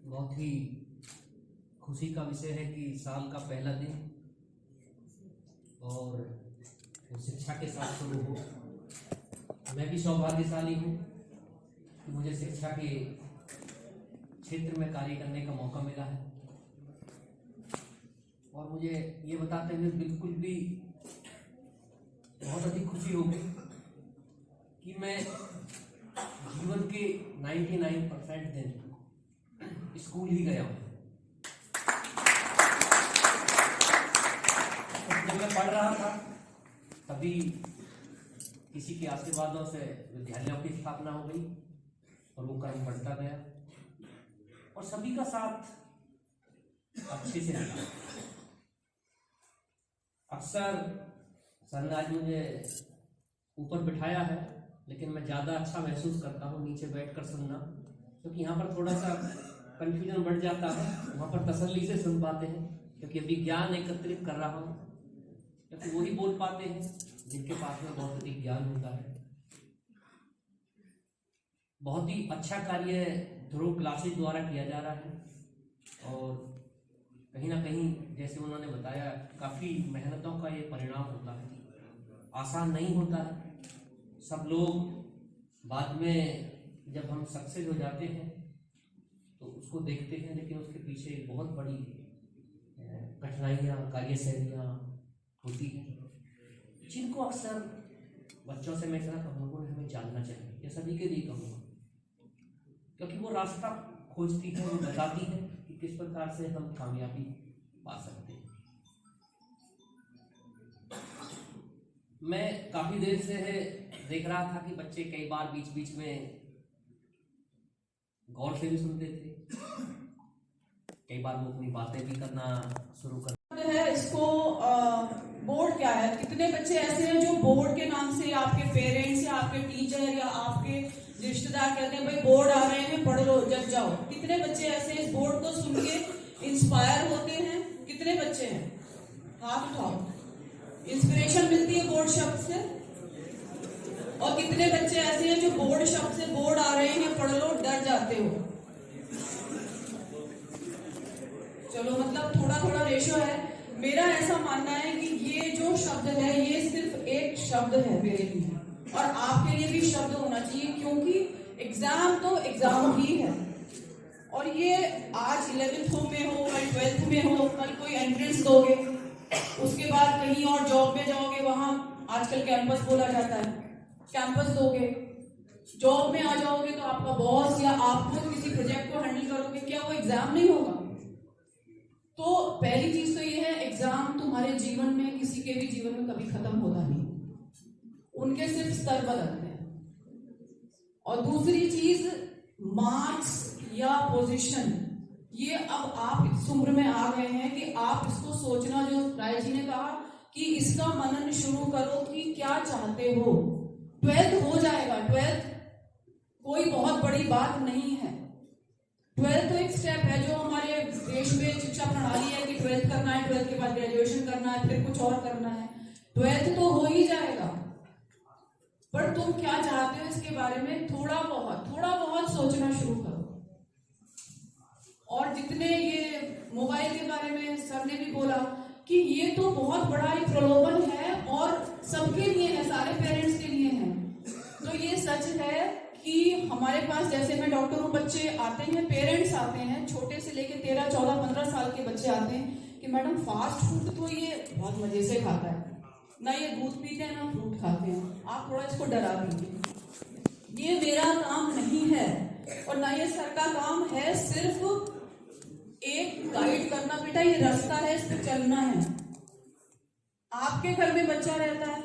बहुत ही खुशी का विषय है कि साल का पहला दिन और शिक्षा के साथ शुरू हो। मैं भी सौभाग्यशाली हूँ कि मुझे शिक्षा के क्षेत्र में कार्य करने का मौका मिला है और मुझे ये बताते हुए बिल्कुल भी बहुत अधिक खुशी हो गई कि मैं जीवन के 99% दिन स्कूल ही गया हूँ। जब मैं पढ़ रहा था तभी किसी के आशीर्वादों से विद्यालयों की स्थापना हो गई और वो क्रम बढ़ता गया और सभी का साथ अच्छे से मिला। अक्सर सर ने आज मुझे ऊपर बिठाया है, लेकिन मैं ज़्यादा अच्छा महसूस करता हूँ नीचे बैठकर सुनना, क्योंकि यहाँ पर थोड़ा सा कंफ्यूजन बढ़ जाता है, वहाँ पर तसल्ली से सुन पाते हैं, क्योंकि अभी ज्ञान एकत्रित कर रहा हूँ, क्योंकि वही बोल पाते हैं जिनके पास में बहुत अधिक ज्ञान होता है। बहुत ही अच्छा कार्य ध्रुव क्लासेस द्वारा किया जा रहा है और कहीं ना कहीं जैसे उन्होंने बताया काफ़ी मेहनतों का ये परिणाम होता है, आसान नहीं होता है। सब लोग बाद में जब हम सक्सेस हो जाते हैं तो उसको देखते हैं, लेकिन उसके पीछे एक बहुत बड़ी कठिनाइयाँ, कार्यशैलियाँ होती हैं, जिनको अक्सर बच्चों से मैं कहना हम लोगों ने हमें जानना चाहिए। ये सभी के लिए कहूँगा, क्योंकि वो रास्ता खोजती है, वो बताती है कि किस प्रकार से हम कामयाबी पा सकते हैं। मैं काफ़ी देर से देख रहा था कि बच्चे कई बार बीच बीच में गौर से भी सुनते थे, कई बार वो अपनी बातें भी करना शुरू कर है। इसको बोर्ड क्या है, कितने बच्चे ऐसे हैं जो बोर्ड के नाम से आपके पेरेंट्स या आपके टीचर या आपके रिश्तेदार कहते हैं भाई बोर्ड आ रहे हैं पढ़ लो जग जाओ। कितने बच्चे ऐसे इस बोर्ड को सुन के इंस्पायर होते हैं? कितने बच्चे हैं? हाथ उठाओ। इंस्पिरेशन मिलती है बोर्ड शब्द से। और कितने बच्चे ऐसे हैं जो बोर्ड शब्द से बोर्ड आ रहे हैं पढ़ लो डर जाते हो? चलो मतलब थोड़ा थोड़ा रेशो है। मेरा ऐसा मानना है कि ये जो शब्द है ये सिर्फ एक शब्द है मेरे लिए, और आपके लिए भी शब्द होना चाहिए, क्योंकि एग्जाम तो एग्जाम ही है। और ये आज 11th में हो, कल 12th में हो, कल कोई एंट्रेंस दोगे, उसके बाद कहीं और जॉब में जाओगे, वहां आजकल कैंपस बोला जाता है, कैंपस दोगे, जॉब में आ जाओगे तो आपका बॉस या आप खुद किसी प्रोजेक्ट को हैंडल करोगे, क्या वो एग्जाम नहीं होगा? तो पहली चीज तो ये है, एग्जाम तुम्हारे जीवन में, किसी के भी जीवन में कभी खत्म होता नहीं, उनके सिर्फ स्तर बदलते हैं। और दूसरी चीज मार्क्स या पोजीशन, ये अब आप इस उम्र में आ गए हैं कि आप इसको सोचना, जो राय जी ने कहा कि इसका मनन शुरू करो कि क्या चाहते हो। 12th हो जाएगा, 12th कोई बहुत बड़ी बात नहीं है। 12th तो एक स्टेप है जो हमारे देश में शिक्षा प्रणाली है कि 12th करना है, 12th के बाद ग्रेजुएशन करना है, फिर कुछ और करना है। 12th तो हो ही जाएगा, पर तुम क्या चाहते हो इसके बारे में थोड़ा बहुत सोचना शुरू करो। और जितने ये मोबाइल के बारे में सर ने भी बोला कि ये तो बहुत बड़ा एक प्रलोभन है और सबके लिए है, सारे पेरेंट्स के लिए है। तो ये सच है कि हमारे पास, जैसे मैं डॉक्टर हूँ, बच्चे आते हैं, पेरेंट्स आते हैं, छोटे से लेके 13, 14, 15 साल के बच्चे आते हैं कि मैडम फास्ट फूड तो ये बहुत मजे से खाता है, ना ये दूध पीते हैं ना फ्रूट खाते हैं, आप थोड़ा इसको डरा दीजिए। ये मेरा काम नहीं है और ना ये सर का काम है, सिर्फ एक गाइड करना, बेटा ये रास्ता है, इस पर चलना है। आपके घर में बच्चा रहता है,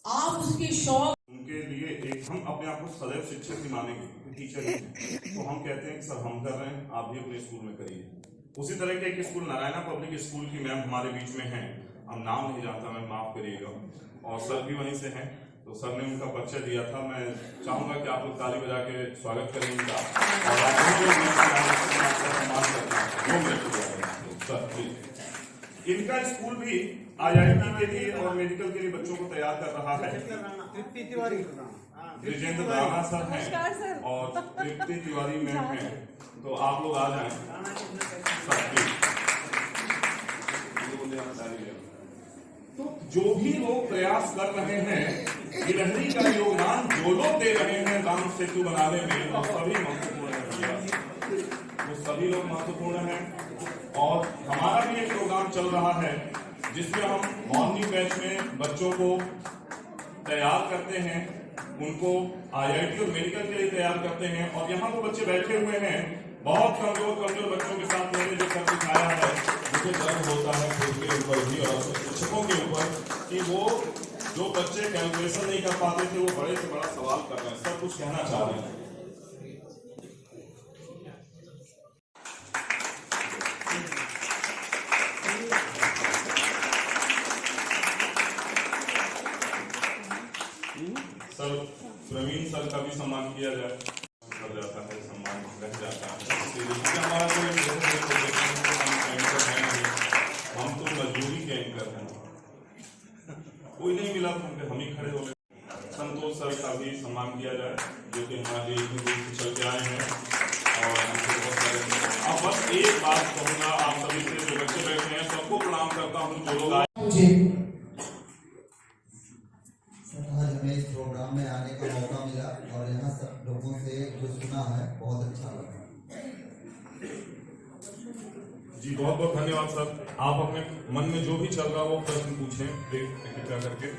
आप उसकी शौक, उनके लिए एक, हम अपने आप को सदैव शिक्षक ही मानेंगे, टीचर ही हैं, तो हम कहते हैं कि सर हम कर रहे हैं, आप भी अपने स्कूल में करिए। उसी तरह के एक स्कूल नारायणा पब्लिक स्कूल की मैम हमारे बीच में हैं, हम नाम नहीं जानता, मैं माफ करिएगा, और सर भी वहीं से हैं, तो सर ने उनका परिचय दिया था। मैं चाहूंगा कि आप लोग ताली बजा के स्वागत करें उनका, और आप सम्मान करते हैं सर प्लीज। इनका स्कूल भी IIT के लिए और मेडिकल के लिए बच्चों को तैयार कर रहा है। ब्रिजेंद्र राणा सर हैं और तृप्ति तिवारी मैम हैं, तो आप लोग आ जाएं सर प्लीज। तो जो भी लोग प्रयास कर रहे हैं, गिरहरी का योगदान जो लोग दे रहे हैं राम सेतु बनाने में, वो सभी महत्वपूर्ण है, वो सभी लोग महत्वपूर्ण हैं। और हमारा भी एक प्रोग्राम चल रहा है जिसमें हम मॉर्निंग बैच में बच्चों को तैयार करते हैं, उनको IIT और मेडिकल के लिए तैयार करते हैं। और यहाँ वो बच्चे बैठे हुए हैं, बहुत कमजोर बच्चों के साथ मैंने जो कर दिखाया है, मुझे गर्व होता है खुद के ऊपर भी और शिक्षकों के ऊपर कि वो जो बच्चे कैलकुलेशन नहीं कर पाते थे, वो बड़े से बड़ा सवाल कर रहे हैं। सब कुछ कहना चाह रहे हैं। सर प्रवीण सर का भी सम्मान किया जाए, कर जाता है, सम्मान रह जाता है। हमारा हम तो मजदूरी के एंकर हैं, कोई नहीं मिला तो हम ही खड़े हो गए। संतोष सर का भी सम्मान किया जाए, जो कि हमारे इतनी दूर से चल के आए हैं। और अब बस एक बात कहूँगा आप सभी से, जो बच्चे बैठे हैं सबको प्रणाम करता हूँ, जो लोग आए। आज हमें इस प्रोग्राम में आने का मौका मिला और यहाँ जो सुना है बहुत अच्छा लगा। जी बहुत बहुत धन्यवाद सर। आप अपने मन में जो भी चल रहा हो वो प्रश्न पूछें, कृपया करके।